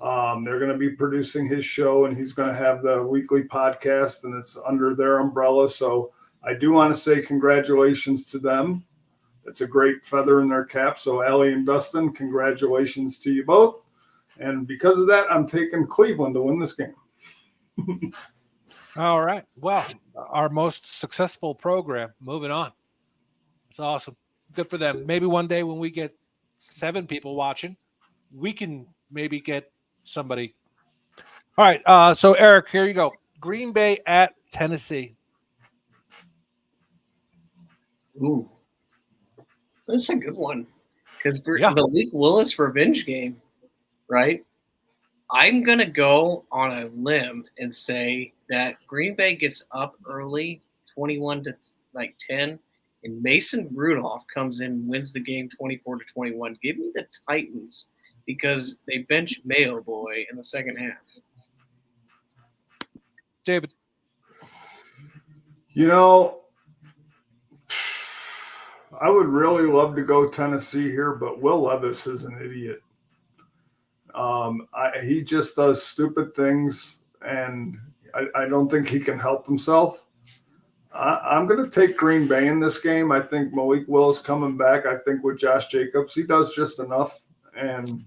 They're going to be producing his show, and he's going to have the weekly podcast, and it's under their umbrella. So I do want to say congratulations to them. It's a great feather in their cap. So Allie and Dustin, congratulations to you both. And because of that, I'm taking Cleveland to win this game. All right. Well, our most successful program. Moving on. It's awesome. Good for them. Maybe one day when we get 7 people watching, we can maybe get somebody. All right. So, Eric, here you go. Green Bay at Tennessee. Ooh. That's a good one. Because Yeah. the Malik Willis revenge game, right? I'm going to go on a limb and say that Green Bay gets up early, 21 to 10, and Mason Rudolph comes in and wins the game 24-21. Give me the Titans because they bench Mayo Boy in the second half. David. I would really love to go Tennessee here, but Will Levis is an idiot. He just does stupid things, and I don't think he can help himself. I'm going to take Green Bay in this game. I think Malik Willis coming back. I think with Josh Jacobs, he does just enough. And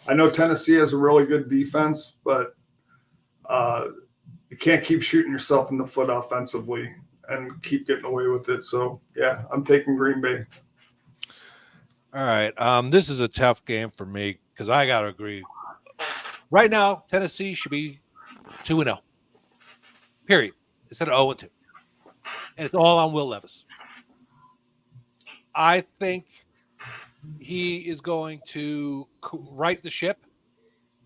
I know Tennessee has a really good defense, but you can't keep shooting yourself in the foot offensively and keep getting away with it. So, yeah, I'm taking Green Bay. All right. This is a tough game for me because I got to agree. Right now, Tennessee should be 2-0. Period. Instead of 0-2. And it's all on Will Levis. I think he is going to right the ship.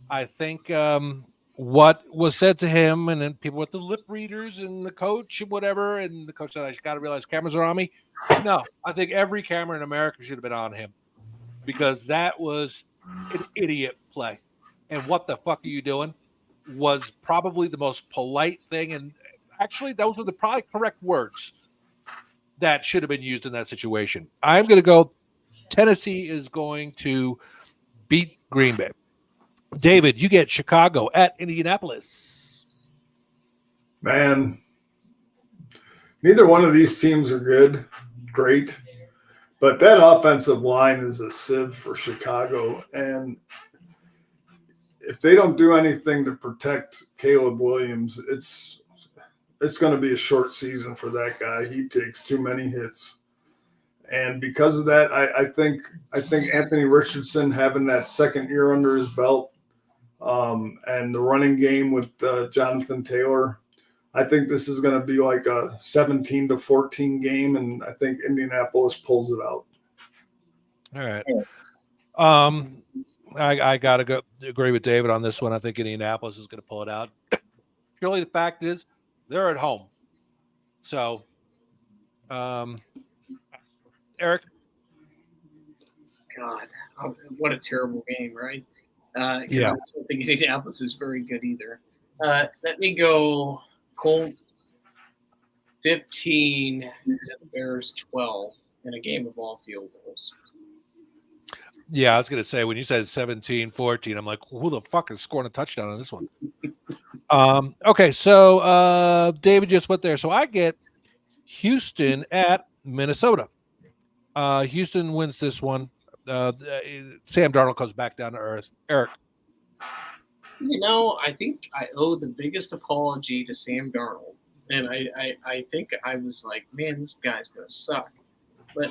I think what was said to him, and then people with the lip readers and the coach and whatever, and the coach said, I got to realize cameras are on me. No, I think every camera in America should have been on him because that was an idiot play. And what the fuck are you doing was probably the most polite thing. And actually, those were the probably correct words that should have been used in that situation. I'm going to go Tennessee is going to beat Green Bay. David, you get Chicago at Indianapolis. Man, neither one of these teams are good, great, but that offensive line is a sieve for Chicago. And if they don't do anything to protect Caleb Williams, it's going to be a short season for that guy. He takes too many hits. And because of that, I think Anthony Richardson having that second year under his belt, and the running game with Jonathan Taylor, I think this is going to be like a 17-14 game, and I think Indianapolis pulls it out. All right. I got to agree with David on this one. I think Indianapolis is going to pull it out. Purely the fact is they're at home. So, Eric? God, what a terrible game, right? Yeah. I don't think Indianapolis is very good either. Let me go Colts 15 to the Bears 12 in a game of all field goals. Yeah, I was going to say, when you said 17-14, I'm like, who the fuck is scoring a touchdown on this one? Okay, so David just went there. So I get Houston at Minnesota. Houston wins this one. Sam Darnold comes back down to earth. Eric. I think I owe the biggest apology to Sam Darnold. And I think I was like, man, this guy's going to suck. But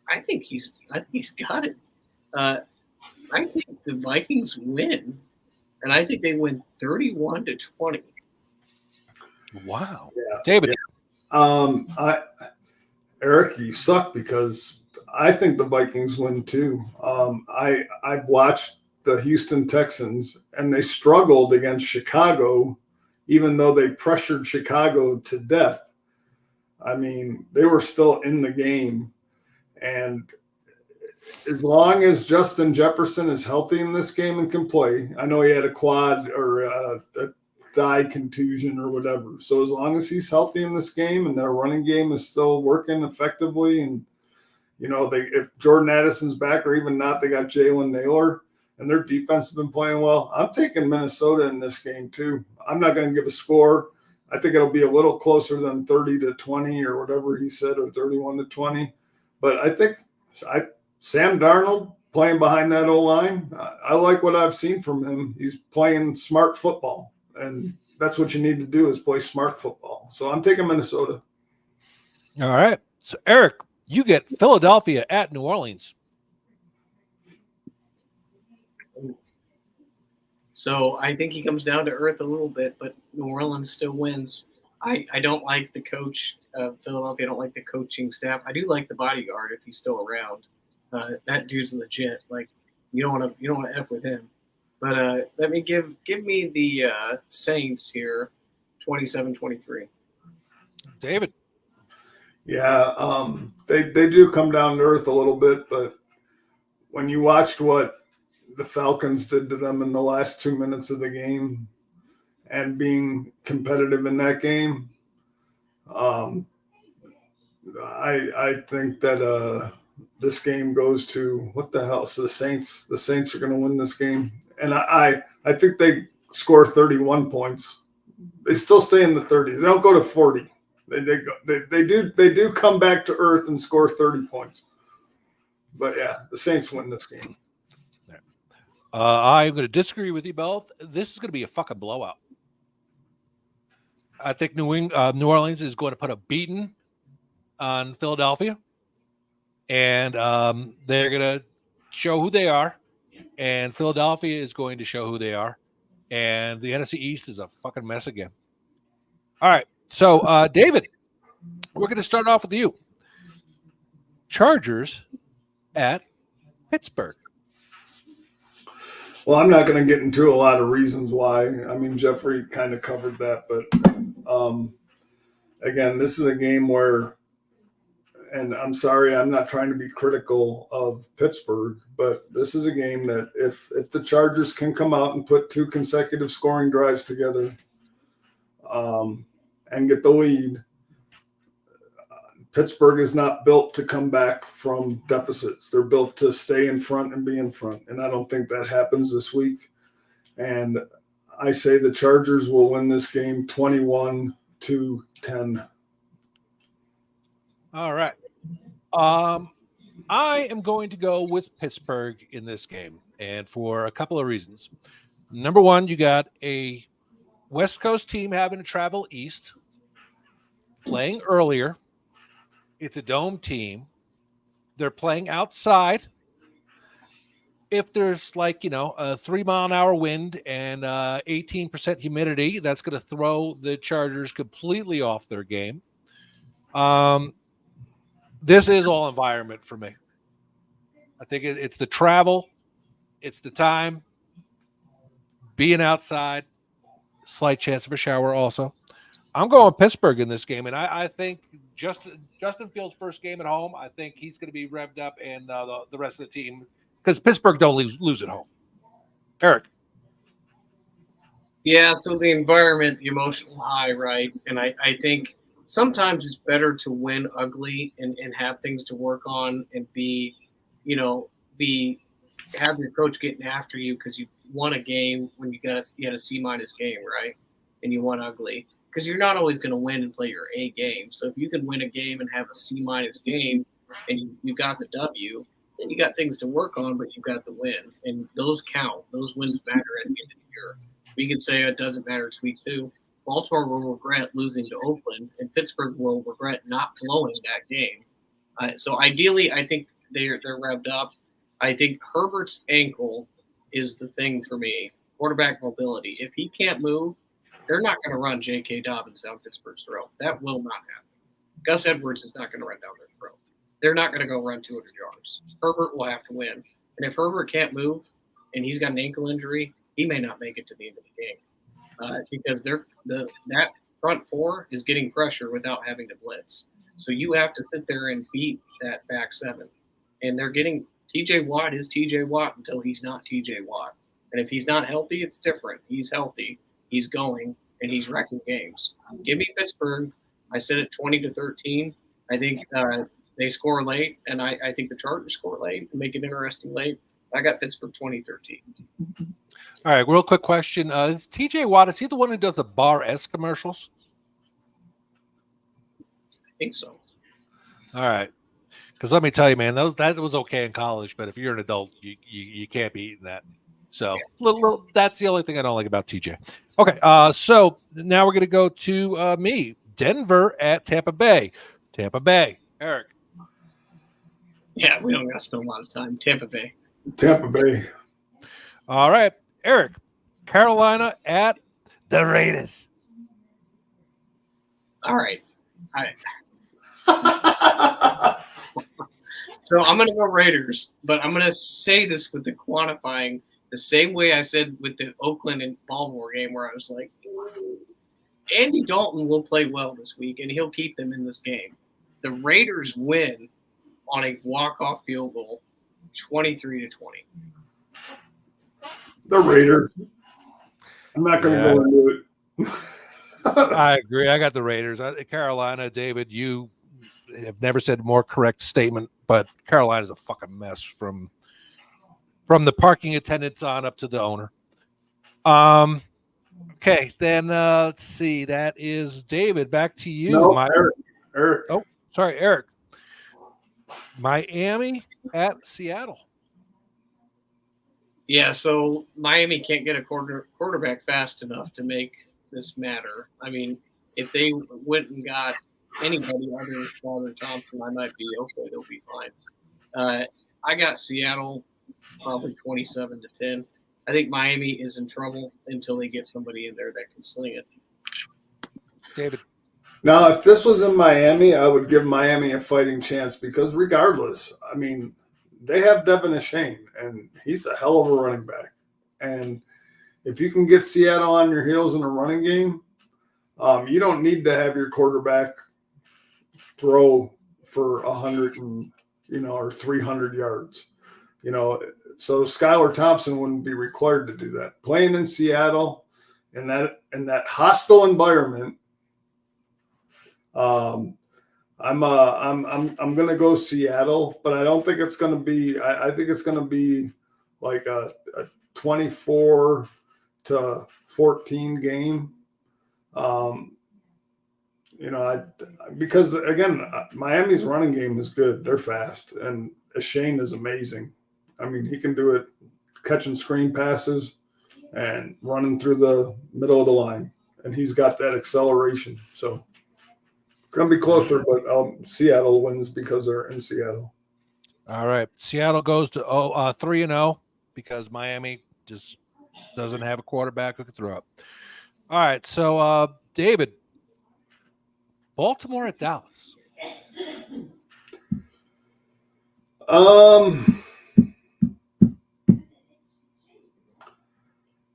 I think he's got it. I think the Vikings win, and I think they win 31-20. Wow, yeah, David. Yeah. Eric, you suck because I think the Vikings win too. I've watched the Houston Texans, and they struggled against Chicago, even though they pressured Chicago to death. I mean, they were still in the game. And as long as Justin Jefferson is healthy in this game and can play, I know he had a quad or a thigh contusion or whatever. So as long as he's healthy in this game and their running game is still working effectively, and if Jordan Addison's back or even not, they got Jalen Naylor and their defense has been playing well. I'm taking Minnesota in this game too. I'm not going to give a score. I think it'll be a little closer than 30-20 or whatever he said, or 31-20. But I think Sam Darnold playing behind that O-line, I like what I've seen from him. He's playing smart football, and that's what you need to do is play smart football. So I'm taking Minnesota. All right. So, Eric, you get Philadelphia at New Orleans. So I think he comes down to earth a little bit, but New Orleans still wins. I don't like the coach of Philadelphia. I don't like the coaching staff. I do like the bodyguard if he's still around. That dude's legit. Like you don't want to f with him. But let me give me the Saints here, 27-23. David. Yeah, they do come down to earth a little bit, but when you watched what the Falcons did to them in the last 2 minutes of the game and being competitive in that game, I think that this game goes to what the hell? So the Saints are going to win this game, and I think they score 31 points. They still stay in the 30s. They don't go to 40. They do come back to earth and score 30 points. But yeah, the Saints win this game. I'm going to disagree with you both. This is going to be a fucking blowout. I think New Orleans is going to put a beating on Philadelphia, and they're going to show who they are, and Philadelphia is going to show who they are, and the NFC East is a fucking mess again. All right, so David, we're going to start off with you. Chargers at Pittsburgh. Well, I'm not going to get into a lot of reasons why. I mean, Jeffrey kind of covered that, but again, this is a game where, and I'm sorry, I'm not trying to be critical of Pittsburgh, but this is a game that if the Chargers can come out and put 2 consecutive scoring drives together and get the lead, Pittsburgh is not built to come back from deficits. They're built to stay in front and be in front, and I don't think that happens this week. And I say the Chargers will win this game 21-10. All right. I am going to go with Pittsburgh in this game, and for a couple of reasons. Number one, you got a West Coast team having to travel east, playing earlier. It's a dome team. They're playing outside. If there's like, a 3-mile-an-hour wind and 18% humidity, that's going to throw the Chargers completely off their game. This is all environment for me. I think it's the travel, it's the time, being outside, slight chance of a shower also. I'm going Pittsburgh in this game, and I think Justin Fields' first game at home, I think he's going to be revved up, and the rest of the team, because Pittsburgh don't lose at home. Eric. Yeah, so the environment, the emotional high, right? And I think sometimes it's better to win ugly and have things to work on and have your coach getting after you because you won a game when you had a C- game, right? And you won ugly. Because you're not always going to win and play your A game. So if you can win a game and have a C- game and you got the W, then you got things to work on, but you got the win. And those count. Those wins matter at the end of the year. We could say it doesn't matter to week 2. Baltimore will regret losing to Oakland, and Pittsburgh will regret not blowing that game. So ideally, I think they're revved up. I think Herbert's ankle is the thing for me. Quarterback mobility. If he can't move, they're not going to run J.K. Dobbins down Pittsburgh's throat. That will not happen. Gus Edwards is not going to run down their throat. They're not going to go run 200 yards. Herbert will have to win. And if Herbert can't move and he's got an ankle injury, he may not make it to the end of the game because that front 4 is getting pressure without having to blitz. So you have to sit there and beat that back 7. And they're getting T.J. Watt is T.J. Watt until he's not T.J. Watt. And if he's not healthy, it's different. He's healthy. He's going, and he's wrecking games. Give me Pittsburgh. I said it 20-13. I think they score late, and I think the Chargers score late and make it interesting late. I got Pittsburgh 20-13. All right, real quick question. Is TJ Watt, is he the one who does the Bar S commercials? I think so. All right. Because let me tell you, man, that was okay in college, but if you're an adult, you can't be eating that. So that's the only thing I don't like about TJ. Okay, so now we're going to go to me. Denver at Tampa Bay. Tampa Bay. Eric. Yeah, we don't got to spend a lot of time. Tampa Bay. Tampa Bay. All right, Eric. Carolina at the Raiders. All right. So I'm going to go Raiders, but I'm going to say this with the quantifying the same way I said with the Oakland and Baltimore game, where I was like, Andy Dalton will play well this week, and he'll keep them in this game. The Raiders win on a walk-off field goal, 23-20. The Raiders. I'm not going to go into it. I agree. I got the Raiders. Carolina, David, you have never said a more correct statement, but Carolina's a fucking mess from the parking attendants on up to the owner. Okay, then let's see. That is David. Back to you. No, Eric. Oh, sorry, Eric. Miami at Seattle. Yeah, so Miami can't get a quarterback fast enough to make this matter. I mean, if they went and got anybody other than Father Thompson, I might be okay. They'll be fine. I got Seattle probably 27-10. I think Miami is in trouble until they get somebody in there that can sling it. David. Now, if this was in Miami, I would give Miami a fighting chance because regardless, I mean, they have Devin Achane, and he's a hell of a running back. And if you can get Seattle on your heels in a running game, you don't need to have your quarterback throw for 100 or 300 yards. So Skylar Thompson wouldn't be required to do that. Playing in Seattle in that hostile environment, I'm going to go Seattle, but I don't think it's going to be. I think it's going to be like a 24-14 game. Because again, Miami's running game is good. They're fast, and Achane is amazing. I mean, he can do it catching screen passes and running through the middle of the line, and he's got that acceleration. So it's going to be closer, but Seattle wins because they're in Seattle. All right. Seattle goes to 3-0 because Miami just doesn't have a quarterback who can throw it. All right. So, David, Baltimore at Dallas.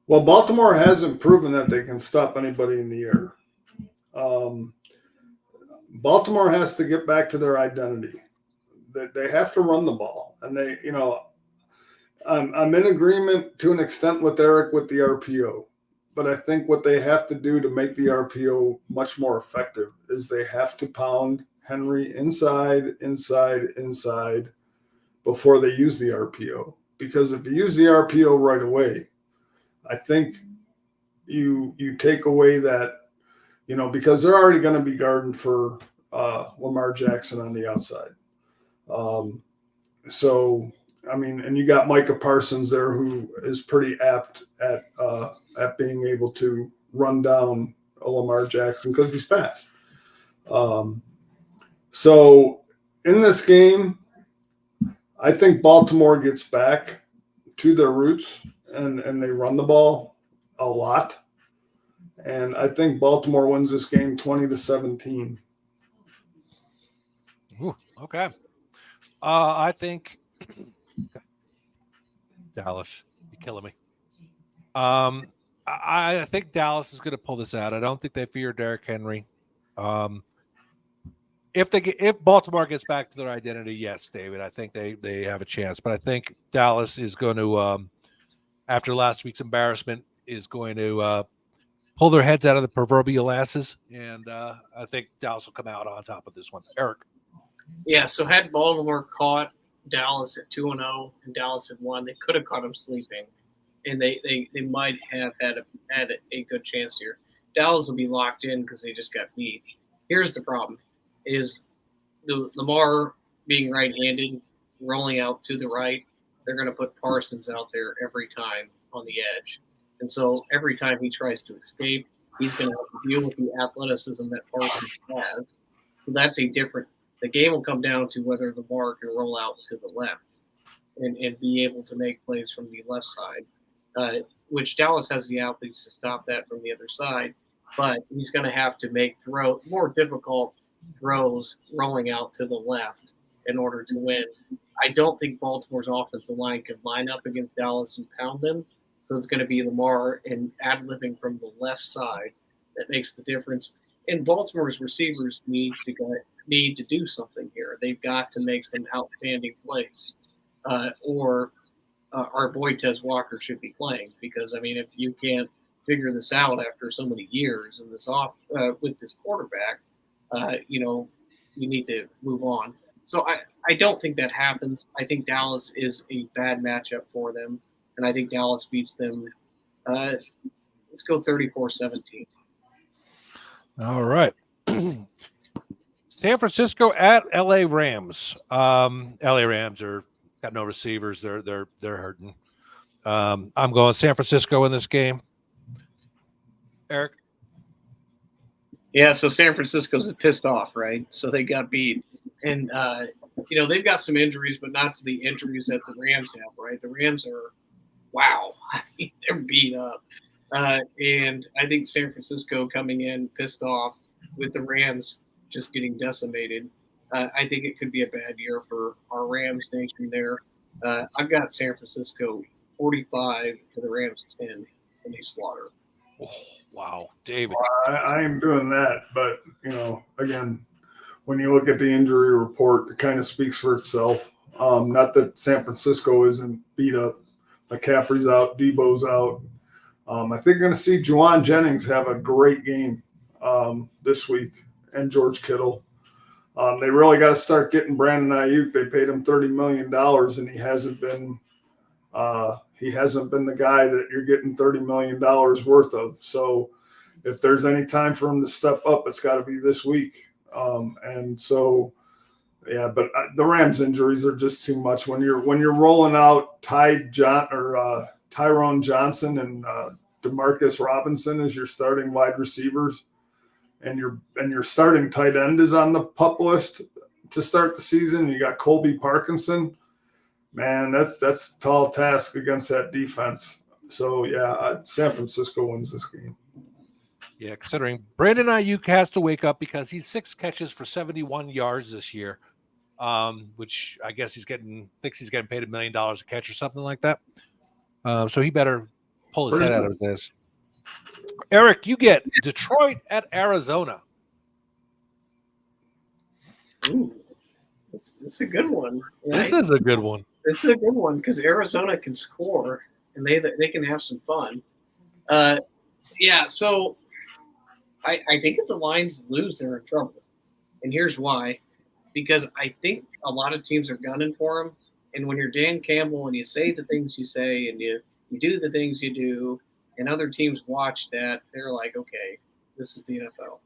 Well, Baltimore hasn't proven that they can stop anybody in the air. Baltimore has to get back to their identity. They have to run the ball, and I'm in agreement to an extent with Eric with the RPO, but I think what they have to do to make the RPO much more effective is they have to pound Henry inside before they use the RPO. Because if you use the RPO right away, I think you take away that, because they're already going to be guarding for Lamar Jackson on the outside. So, I mean, and you got Micah Parsons there who is pretty apt at being able to run down a Lamar Jackson because he's fast. So in this game, I think Baltimore gets back to their roots and they run the ball a lot. And I think Baltimore wins this game 20-17. Ooh, okay. I think Dallas. You're killing me. I think Dallas is going to pull this out. I don't think they fear Derrick Henry. If Baltimore gets back to their identity, yes, David, I think they have a chance. But I think Dallas is going to, after last week's embarrassment, is going to pull their heads out of the proverbial asses, and I think Dallas will come out on top of this one. Eric. Yeah, so had Baltimore caught Dallas at 2-0 and Dallas had won, they could have caught them sleeping, and they might have had a good chance here. Dallas will be locked in because they just got beat. Here's the problem: is the Lamar being right-handed, rolling out to the right. They're going to put Parsons out there every time on the edge, and so every time he tries to escape, he's going to have to deal with the athleticism that Parsons has. So that's a different. The game will come down to whether Lamar can roll out to the left and be able to make plays from the left side, which Dallas has the athletes to stop that from the other side. But he's going to have to make more difficult throws rolling out to the left in order to win I don't think Baltimore's offensive line could line up against Dallas and pound them. So it's going to be Lamar and ad-libbing from the left side that makes the difference. And Baltimore's receivers need to do something here. They've got to make some outstanding plays, or our boy Tez Walker should be playing. Because I mean, if you can't figure this out after so many years and with this quarterback, you need to move on. So I don't think that happens. I think Dallas is a bad matchup for them, and I think Dallas beats them. Let's go 34-17. All right. San Francisco at LA Rams. LA Rams are got no receivers. They're hurting. I'm going San Francisco in this game. Eric? Yeah, so San Francisco's pissed off, right? So they got beat. And, they've got some injuries, but not to the injuries that the Rams have, right? The Rams are, wow, they're beat up. And I think San Francisco coming in pissed off with the Rams just getting decimated. I think it could be a bad year for our Rams nation there. I've got San Francisco 45 to the Rams 10 in they slaughter. Oh, wow, David. I am doing that, but again, when you look at the injury report, it kind of speaks for itself. Not that San Francisco isn't beat up. McCaffrey's out, Debo's out. I think you're going to see Juwan Jennings have a great game this week, and George Kittle. They really got to start getting Brandon Ayuk. They paid him $30 million, and he hasn't been the guy that you're getting $30 million worth of. So if there's any time for him to step up, it's got to be this week. And so, yeah, but the Rams injuries are just too much. When you're rolling out Tyrone Johnson and Demarcus Robinson as your starting wide receivers, and your starting tight end is on the PUP list to start the season. You got Colby Parkinson. Man, that's a tall task against that defense. So, yeah, San Francisco wins this game. Yeah, considering Brandon Ayuk has to wake up because he's 6 catches for 71 yards this year, which I guess thinks he's getting paid $1 million a catch or something like that. So he better pull his head out of this. Eric, you get Detroit at Arizona. Ooh, this is a good one. Right? This is a good one. This is a good one because Arizona can score and they can have some fun. Yeah, so I think if the Lions lose, they're in trouble. And here's why. Because I think a lot of teams are gunning for them. And when you're Dan Campbell and you say the things you say and you do the things you do, and other teams watch that, they're like, okay, this is the NFL.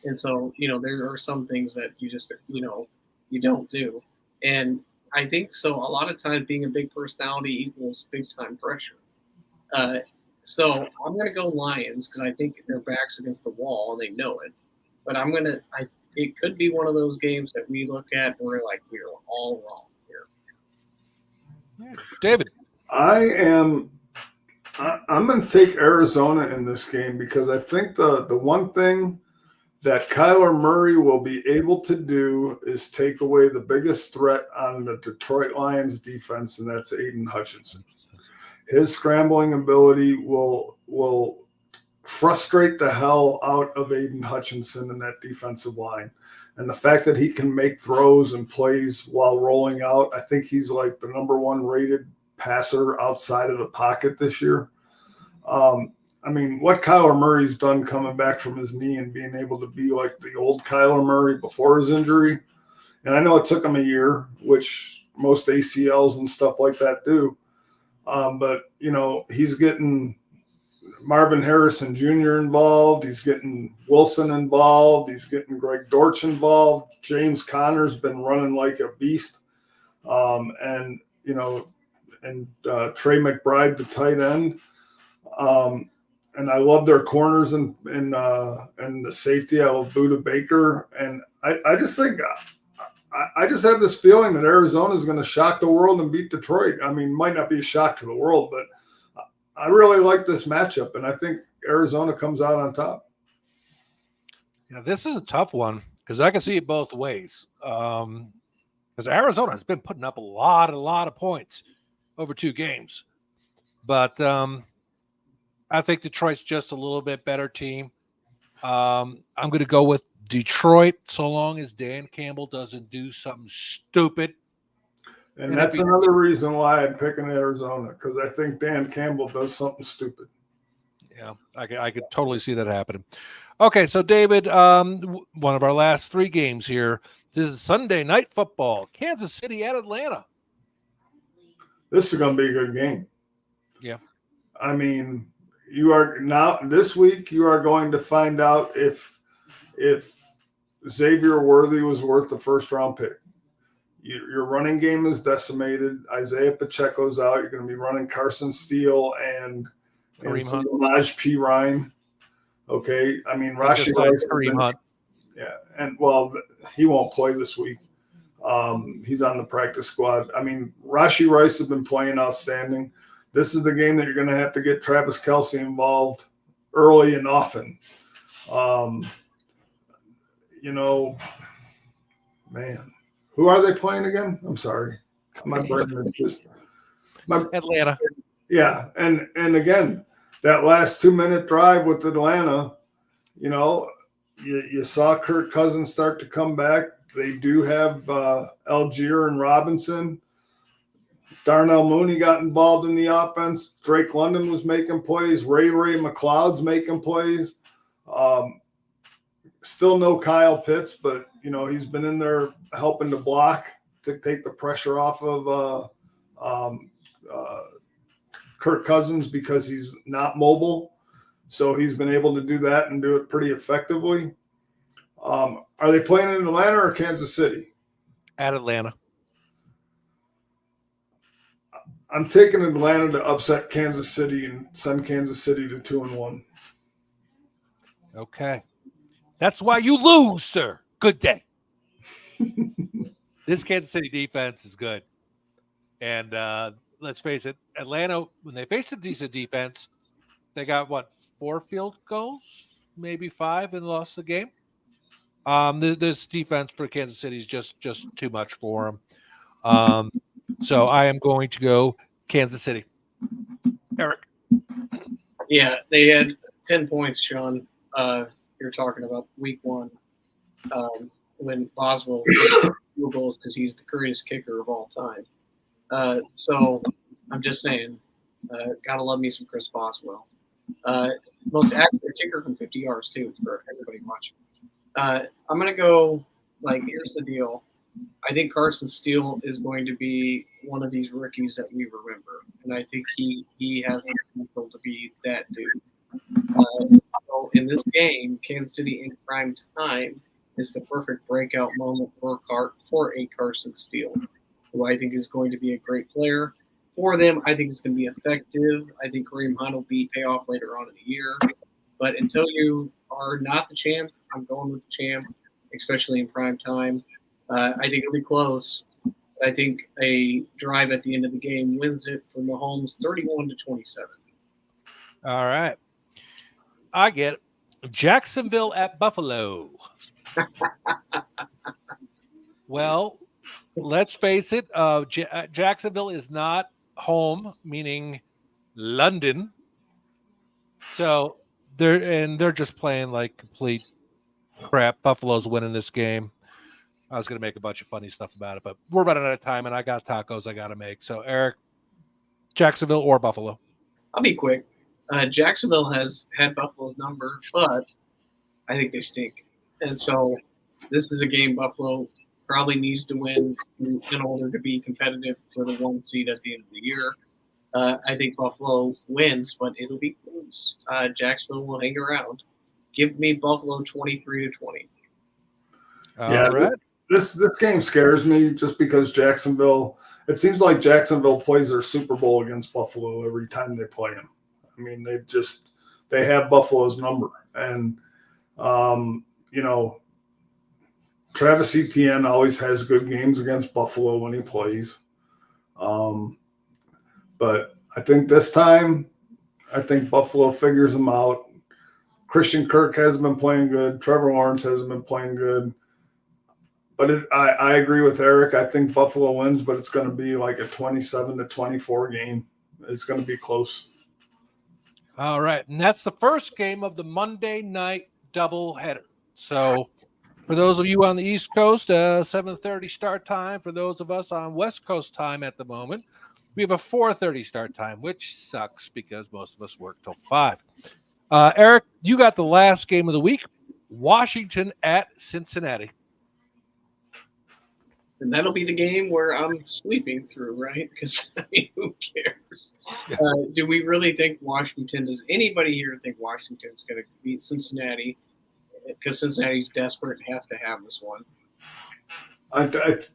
And so, there are some things that you just, you don't do. And I think so a lot of times being a big personality equals big-time pressure. So I'm going to go Lions because I think their back's against the wall and they know it. But it could be one of those games that we look at and we're like, we're all wrong here. David. I'm going to take Arizona in this game because I think the one thing that Kyler Murray will be able to do is take away the biggest threat on the Detroit Lions defense, and that's Aiden Hutchinson. His scrambling ability will frustrate the hell out of Aiden Hutchinson in that defensive line. And the fact that he can make throws and plays while rolling out, I think he's like the number 1 rated passer outside of the pocket this year. I mean, what Kyler Murray's done coming back from his knee and being able to be like the old Kyler Murray before his injury. And I know it took him a year, which most ACLs and stuff like that do. But, he's getting Marvin Harrison Jr. involved. He's getting Wilson involved. He's getting Greg Dortch involved. James Conner's been running like a beast. And Trey McBride, the tight end. And I love their corners and the safety. I love Budda Baker. And I just think I just have this feeling that Arizona is going to shock the world and beat Detroit. I mean, might not be a shock to the world, but I really like this matchup, and I think Arizona comes out on top. Yeah, this is a tough one because I can see it both ways. because Arizona has been putting up a lot of points over 2 games. But I think Detroit's just a little bit better team. I'm going to go with Detroit so long as Dan Campbell doesn't do something stupid. And that's another reason why I'm picking Arizona, because I think Dan Campbell does something stupid. Yeah, I could totally see that happening. Okay, so David, one of our last 3 games here. This is Sunday Night Football, Kansas City at Atlanta. This is going to be a good game. Yeah. I mean, this week you are going to find out if Xavier Worthy was worth the first-round pick. Your running game is decimated. Isaiah Pacheco's out. You're going to be running Carson Steele and Samaj P. Ryan. Okay. I mean, Rashee Rice. Kareem Hunt. Yeah. And, well, he won't play this week. He's on the practice squad. I mean, Rashee Rice has been playing outstanding. This is the game that you're going to have to get Travis Kelce involved early and often. Man. Who are they playing again? I'm sorry. My brain is just Atlanta. Yeah, and again, that last 2-minute drive with Atlanta, you saw Kirk Cousins start to come back. They do have Algier and Robinson. Darnell Mooney got involved in the offense. Drake London was making plays. Ray McLeod's making plays. Still no Kyle Pitts, but he's been in there helping to block to take the pressure off of Kirk Cousins because he's not mobile. So he's been able to do that and do it pretty effectively. Are they playing in Atlanta or Kansas City? At Atlanta. I'm taking Atlanta to upset Kansas City and send Kansas City to 2-1. Okay. That's why you lose, sir. Good day. This Kansas City defense is good. And let's face it, Atlanta, when they faced a decent defense, they got, 4 field goals? Maybe 5 and lost the game. This defense for Kansas City is just too much for them. So I am going to go Kansas City. Eric. Yeah, they had 10 points, Sean. You're talking about week 1 when Boswell field goals because he's the greatest kicker of all time. So I'm just saying, gotta love me some Chris Boswell. Most accurate kicker from 50 yards too for everybody watching. I'm gonna go here's the deal. I think Carson Steele is going to be one of these rookies that we remember, and I think he has the potential to be that dude. So in this game, Kansas City in prime time is the perfect breakout moment for a Carson Steele, who I think is going to be a great player for them. I think it's going to be effective. I think Kareem Hunt will pay off later on in the year. But until you are not the champ, I'm going with the champ, especially in prime time. I think it'll be close. I think a drive at the end of the game wins it for Mahomes 31-27. All right. I get it. Jacksonville at Buffalo. Well, let's face it. Jacksonville is not home, meaning London. So they're just playing like complete crap. Buffalo's winning this game. I was going to make a bunch of funny stuff about it, but we're running out of time, and I got tacos I got to make. So, Eric, Jacksonville or Buffalo? I'll be quick. Jacksonville has had Buffalo's number, but I think they stink. And so this is a game Buffalo probably needs to win in order to be competitive for the 1 seed at the end of the year. I think Buffalo wins, but it'll be close. Jacksonville will hang around. Give me Buffalo 23-20. All right. This game scares me just because Jacksonville – it seems like Jacksonville plays their Super Bowl against Buffalo every time they play them. I mean, they have Buffalo's number. And, Travis Etienne always has good games against Buffalo when he plays. But I think this time, Buffalo figures them out. Christian Kirk hasn't been playing good. Trevor Lawrence hasn't been playing good. But I agree with Eric. I think Buffalo wins, but it's going to be like a 27-24 game. It's going to be close. All right. And that's the first game of the Monday night doubleheader. So for those of you on the East Coast, 7:30 start time. For those of us on West Coast time at the moment, we have a 4:30 start time, which sucks because most of us work till 5. Eric, you got the last game of the week, Washington at Cincinnati. And that'll be the game where I'm sleeping through, right? Because I mean, who cares? Yeah. Do we really think Washington? Does anybody here think Washington's going to beat Cincinnati? Because Cincinnati's desperate and has to have this one. I think it's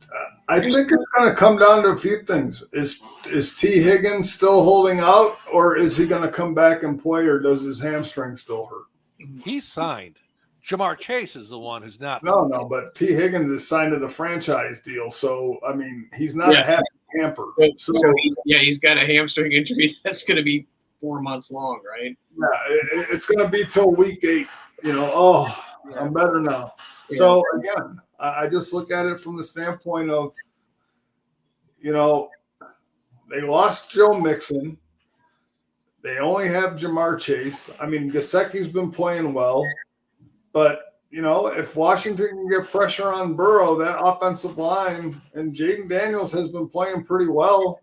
going to come down to a few things. Is T. Higgins still holding out, or is he going to come back and play, or does his hamstring still hurt? He's signed. Jamar Chase is the one who's not. No, but T. Higgins is signed to the franchise deal, so I mean he's not a happy camper. So he's got a hamstring injury that's going to be 4 months long, right? Yeah, it's going to be till week 8. I'm better now. Yeah. So again, I just look at it from the standpoint of, they lost Joe Mixon. They only have Jamar Chase. I mean, Gesicki's been playing well, but if Washington can get pressure on Burrow, that offensive line, and Jaden Daniels has been playing pretty well.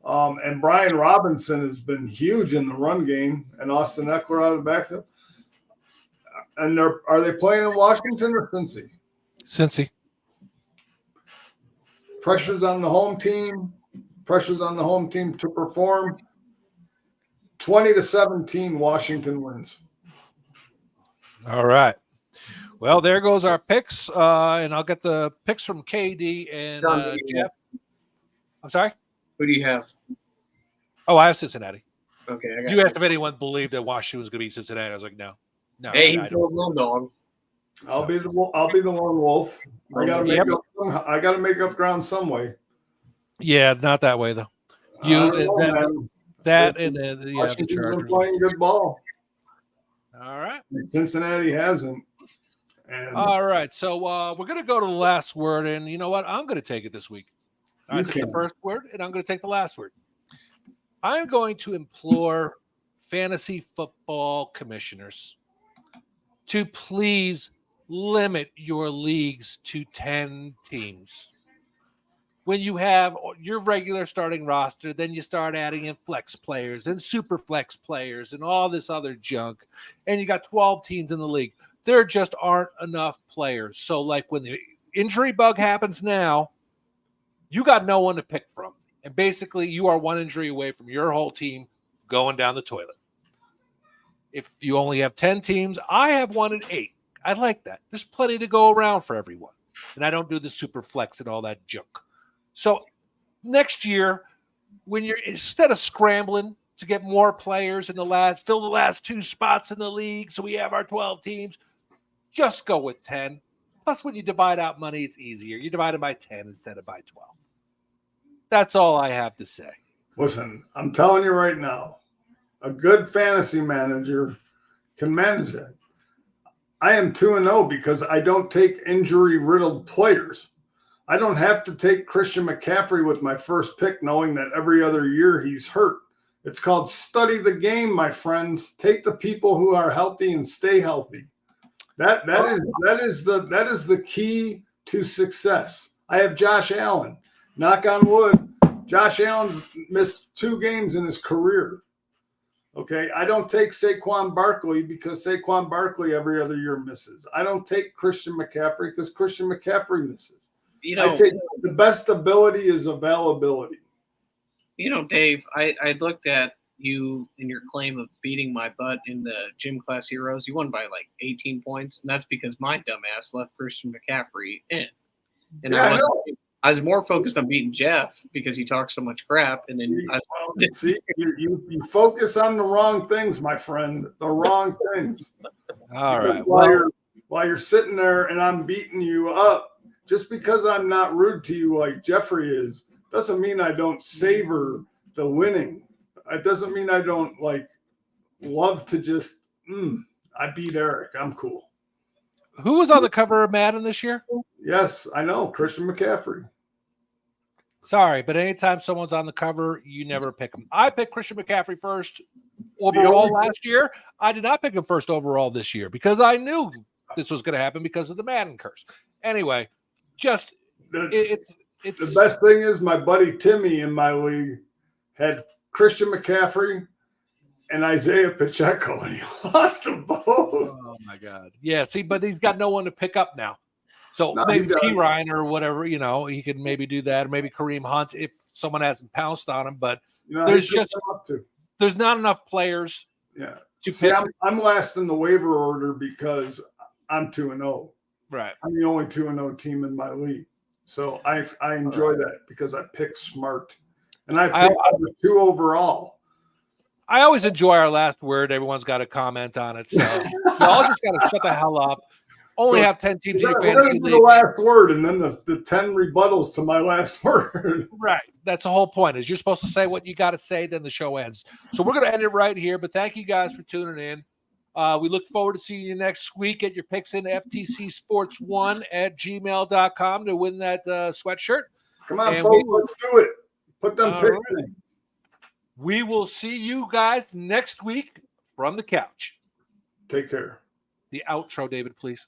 And Brian Robinson has been huge in the run game, and Austin Eckler out of the backfield. And are they playing in Washington or Cincy? Cincy. Pressure's on the home team. Pressure's on the home team to perform. 20-17, Washington wins. All right. Well, there goes our picks, and I'll get the picks from KD and Jeff. I'm sorry? Who do you have? Oh, I have Cincinnati. Okay. You asked if anyone believed that Washington was going to beat Cincinnati. I was like, no. Hey, he's the lone dog. I'll be the lone wolf. I gotta make up ground some way. Yeah, not that way though. The Washington's Chargers been playing good ball. All right. Cincinnati hasn't. All right. So we're gonna go to the last word, and you know what? I'm gonna take it this week. I took the first word, and I'm gonna take the last word. I'm going to implore fantasy football commissioners to please limit your leagues to 10 teams. When you have your regular starting roster, then you start adding in flex players and super flex players and all this other junk, and you got 12 teams in the league. There just aren't enough players. So like when the injury bug happens now, you got no one to pick from. And basically you are one injury away from your whole team going down the toilet. If you only have 10 teams, I have one at 8. I like that. There's plenty to go around for everyone. And I don't do the super flex and all that junk. So next year, when you're instead of scrambling to get more players in fill the last 2 spots in the league so we have our 12 teams, just go with 10. Plus, when you divide out money, it's easier. You divide it by 10 instead of by 12. That's all I have to say. Listen, I'm telling you right now, a good fantasy manager can manage it. I am 2-0 because I don't take injury-riddled players. I don't have to take Christian McCaffrey with my first pick knowing that every other year he's hurt. It's called study the game, my friends. Take the people who are healthy and stay healthy. That is the key to success. I have Josh Allen. Knock on wood. Josh Allen's missed 2 games in his career. Okay, I don't take Saquon Barkley because Saquon Barkley every other year misses. I don't take Christian McCaffrey because Christian McCaffrey misses. I take the best ability is availability. Dave, I looked at you in your claim of beating my butt in the Gym Class Heroes. You won by like 18 points, and that's because my dumbass left Christian McCaffrey in. And yeah, I was more focused on beating Jeff because he talks so much crap. And then you focus on the wrong things, my friend. The wrong things. All right. While you're sitting there and I'm beating you up, just because I'm not rude to you like Jeffrey is, doesn't mean I don't savor the winning. It doesn't mean I don't love to just. I beat Eric. I'm cool. Who was on the cover of Madden this year? Yes, I know. Christian McCaffrey. Sorry, but anytime someone's on the cover, you never pick them. I picked Christian McCaffrey first overall last year. I did not pick him first overall this year because I knew this was going to happen because of the Madden curse. Anyway, just it's the best thing is my buddy Timmy in my league had Christian McCaffrey and Isaiah Pacheco, and he lost them both. Oh my God! Yeah, see, but he's got no one to pick up now. So maybe P. Ryan or whatever, he could maybe do that, or maybe Kareem Hunt if someone hasn't pounced on him. But there's not enough players. Yeah. To see, I'm last in the waiver order because I'm 2-0. Right. I'm the only 2-0 team in my league, so I enjoy that because I pick smart, and I picked number 2 overall. I always enjoy our last word. Everyone's got to comment on it, so y'all just got to shut the hell up. Only have 10 teams in your fantasy league. The last word, and then the 10 rebuttals to my last word. Right. That's the whole point. Is you're supposed to say what you got to say, then the show ends. So we're going to end it right here. But thank you guys for tuning in. We look forward to seeing you next week. Get your picks in ftcsports1@gmail.com to win that sweatshirt. Come on, folks, let's do it. Put them picks in. We will see you guys next week from the couch. Take care. The outro, David, please.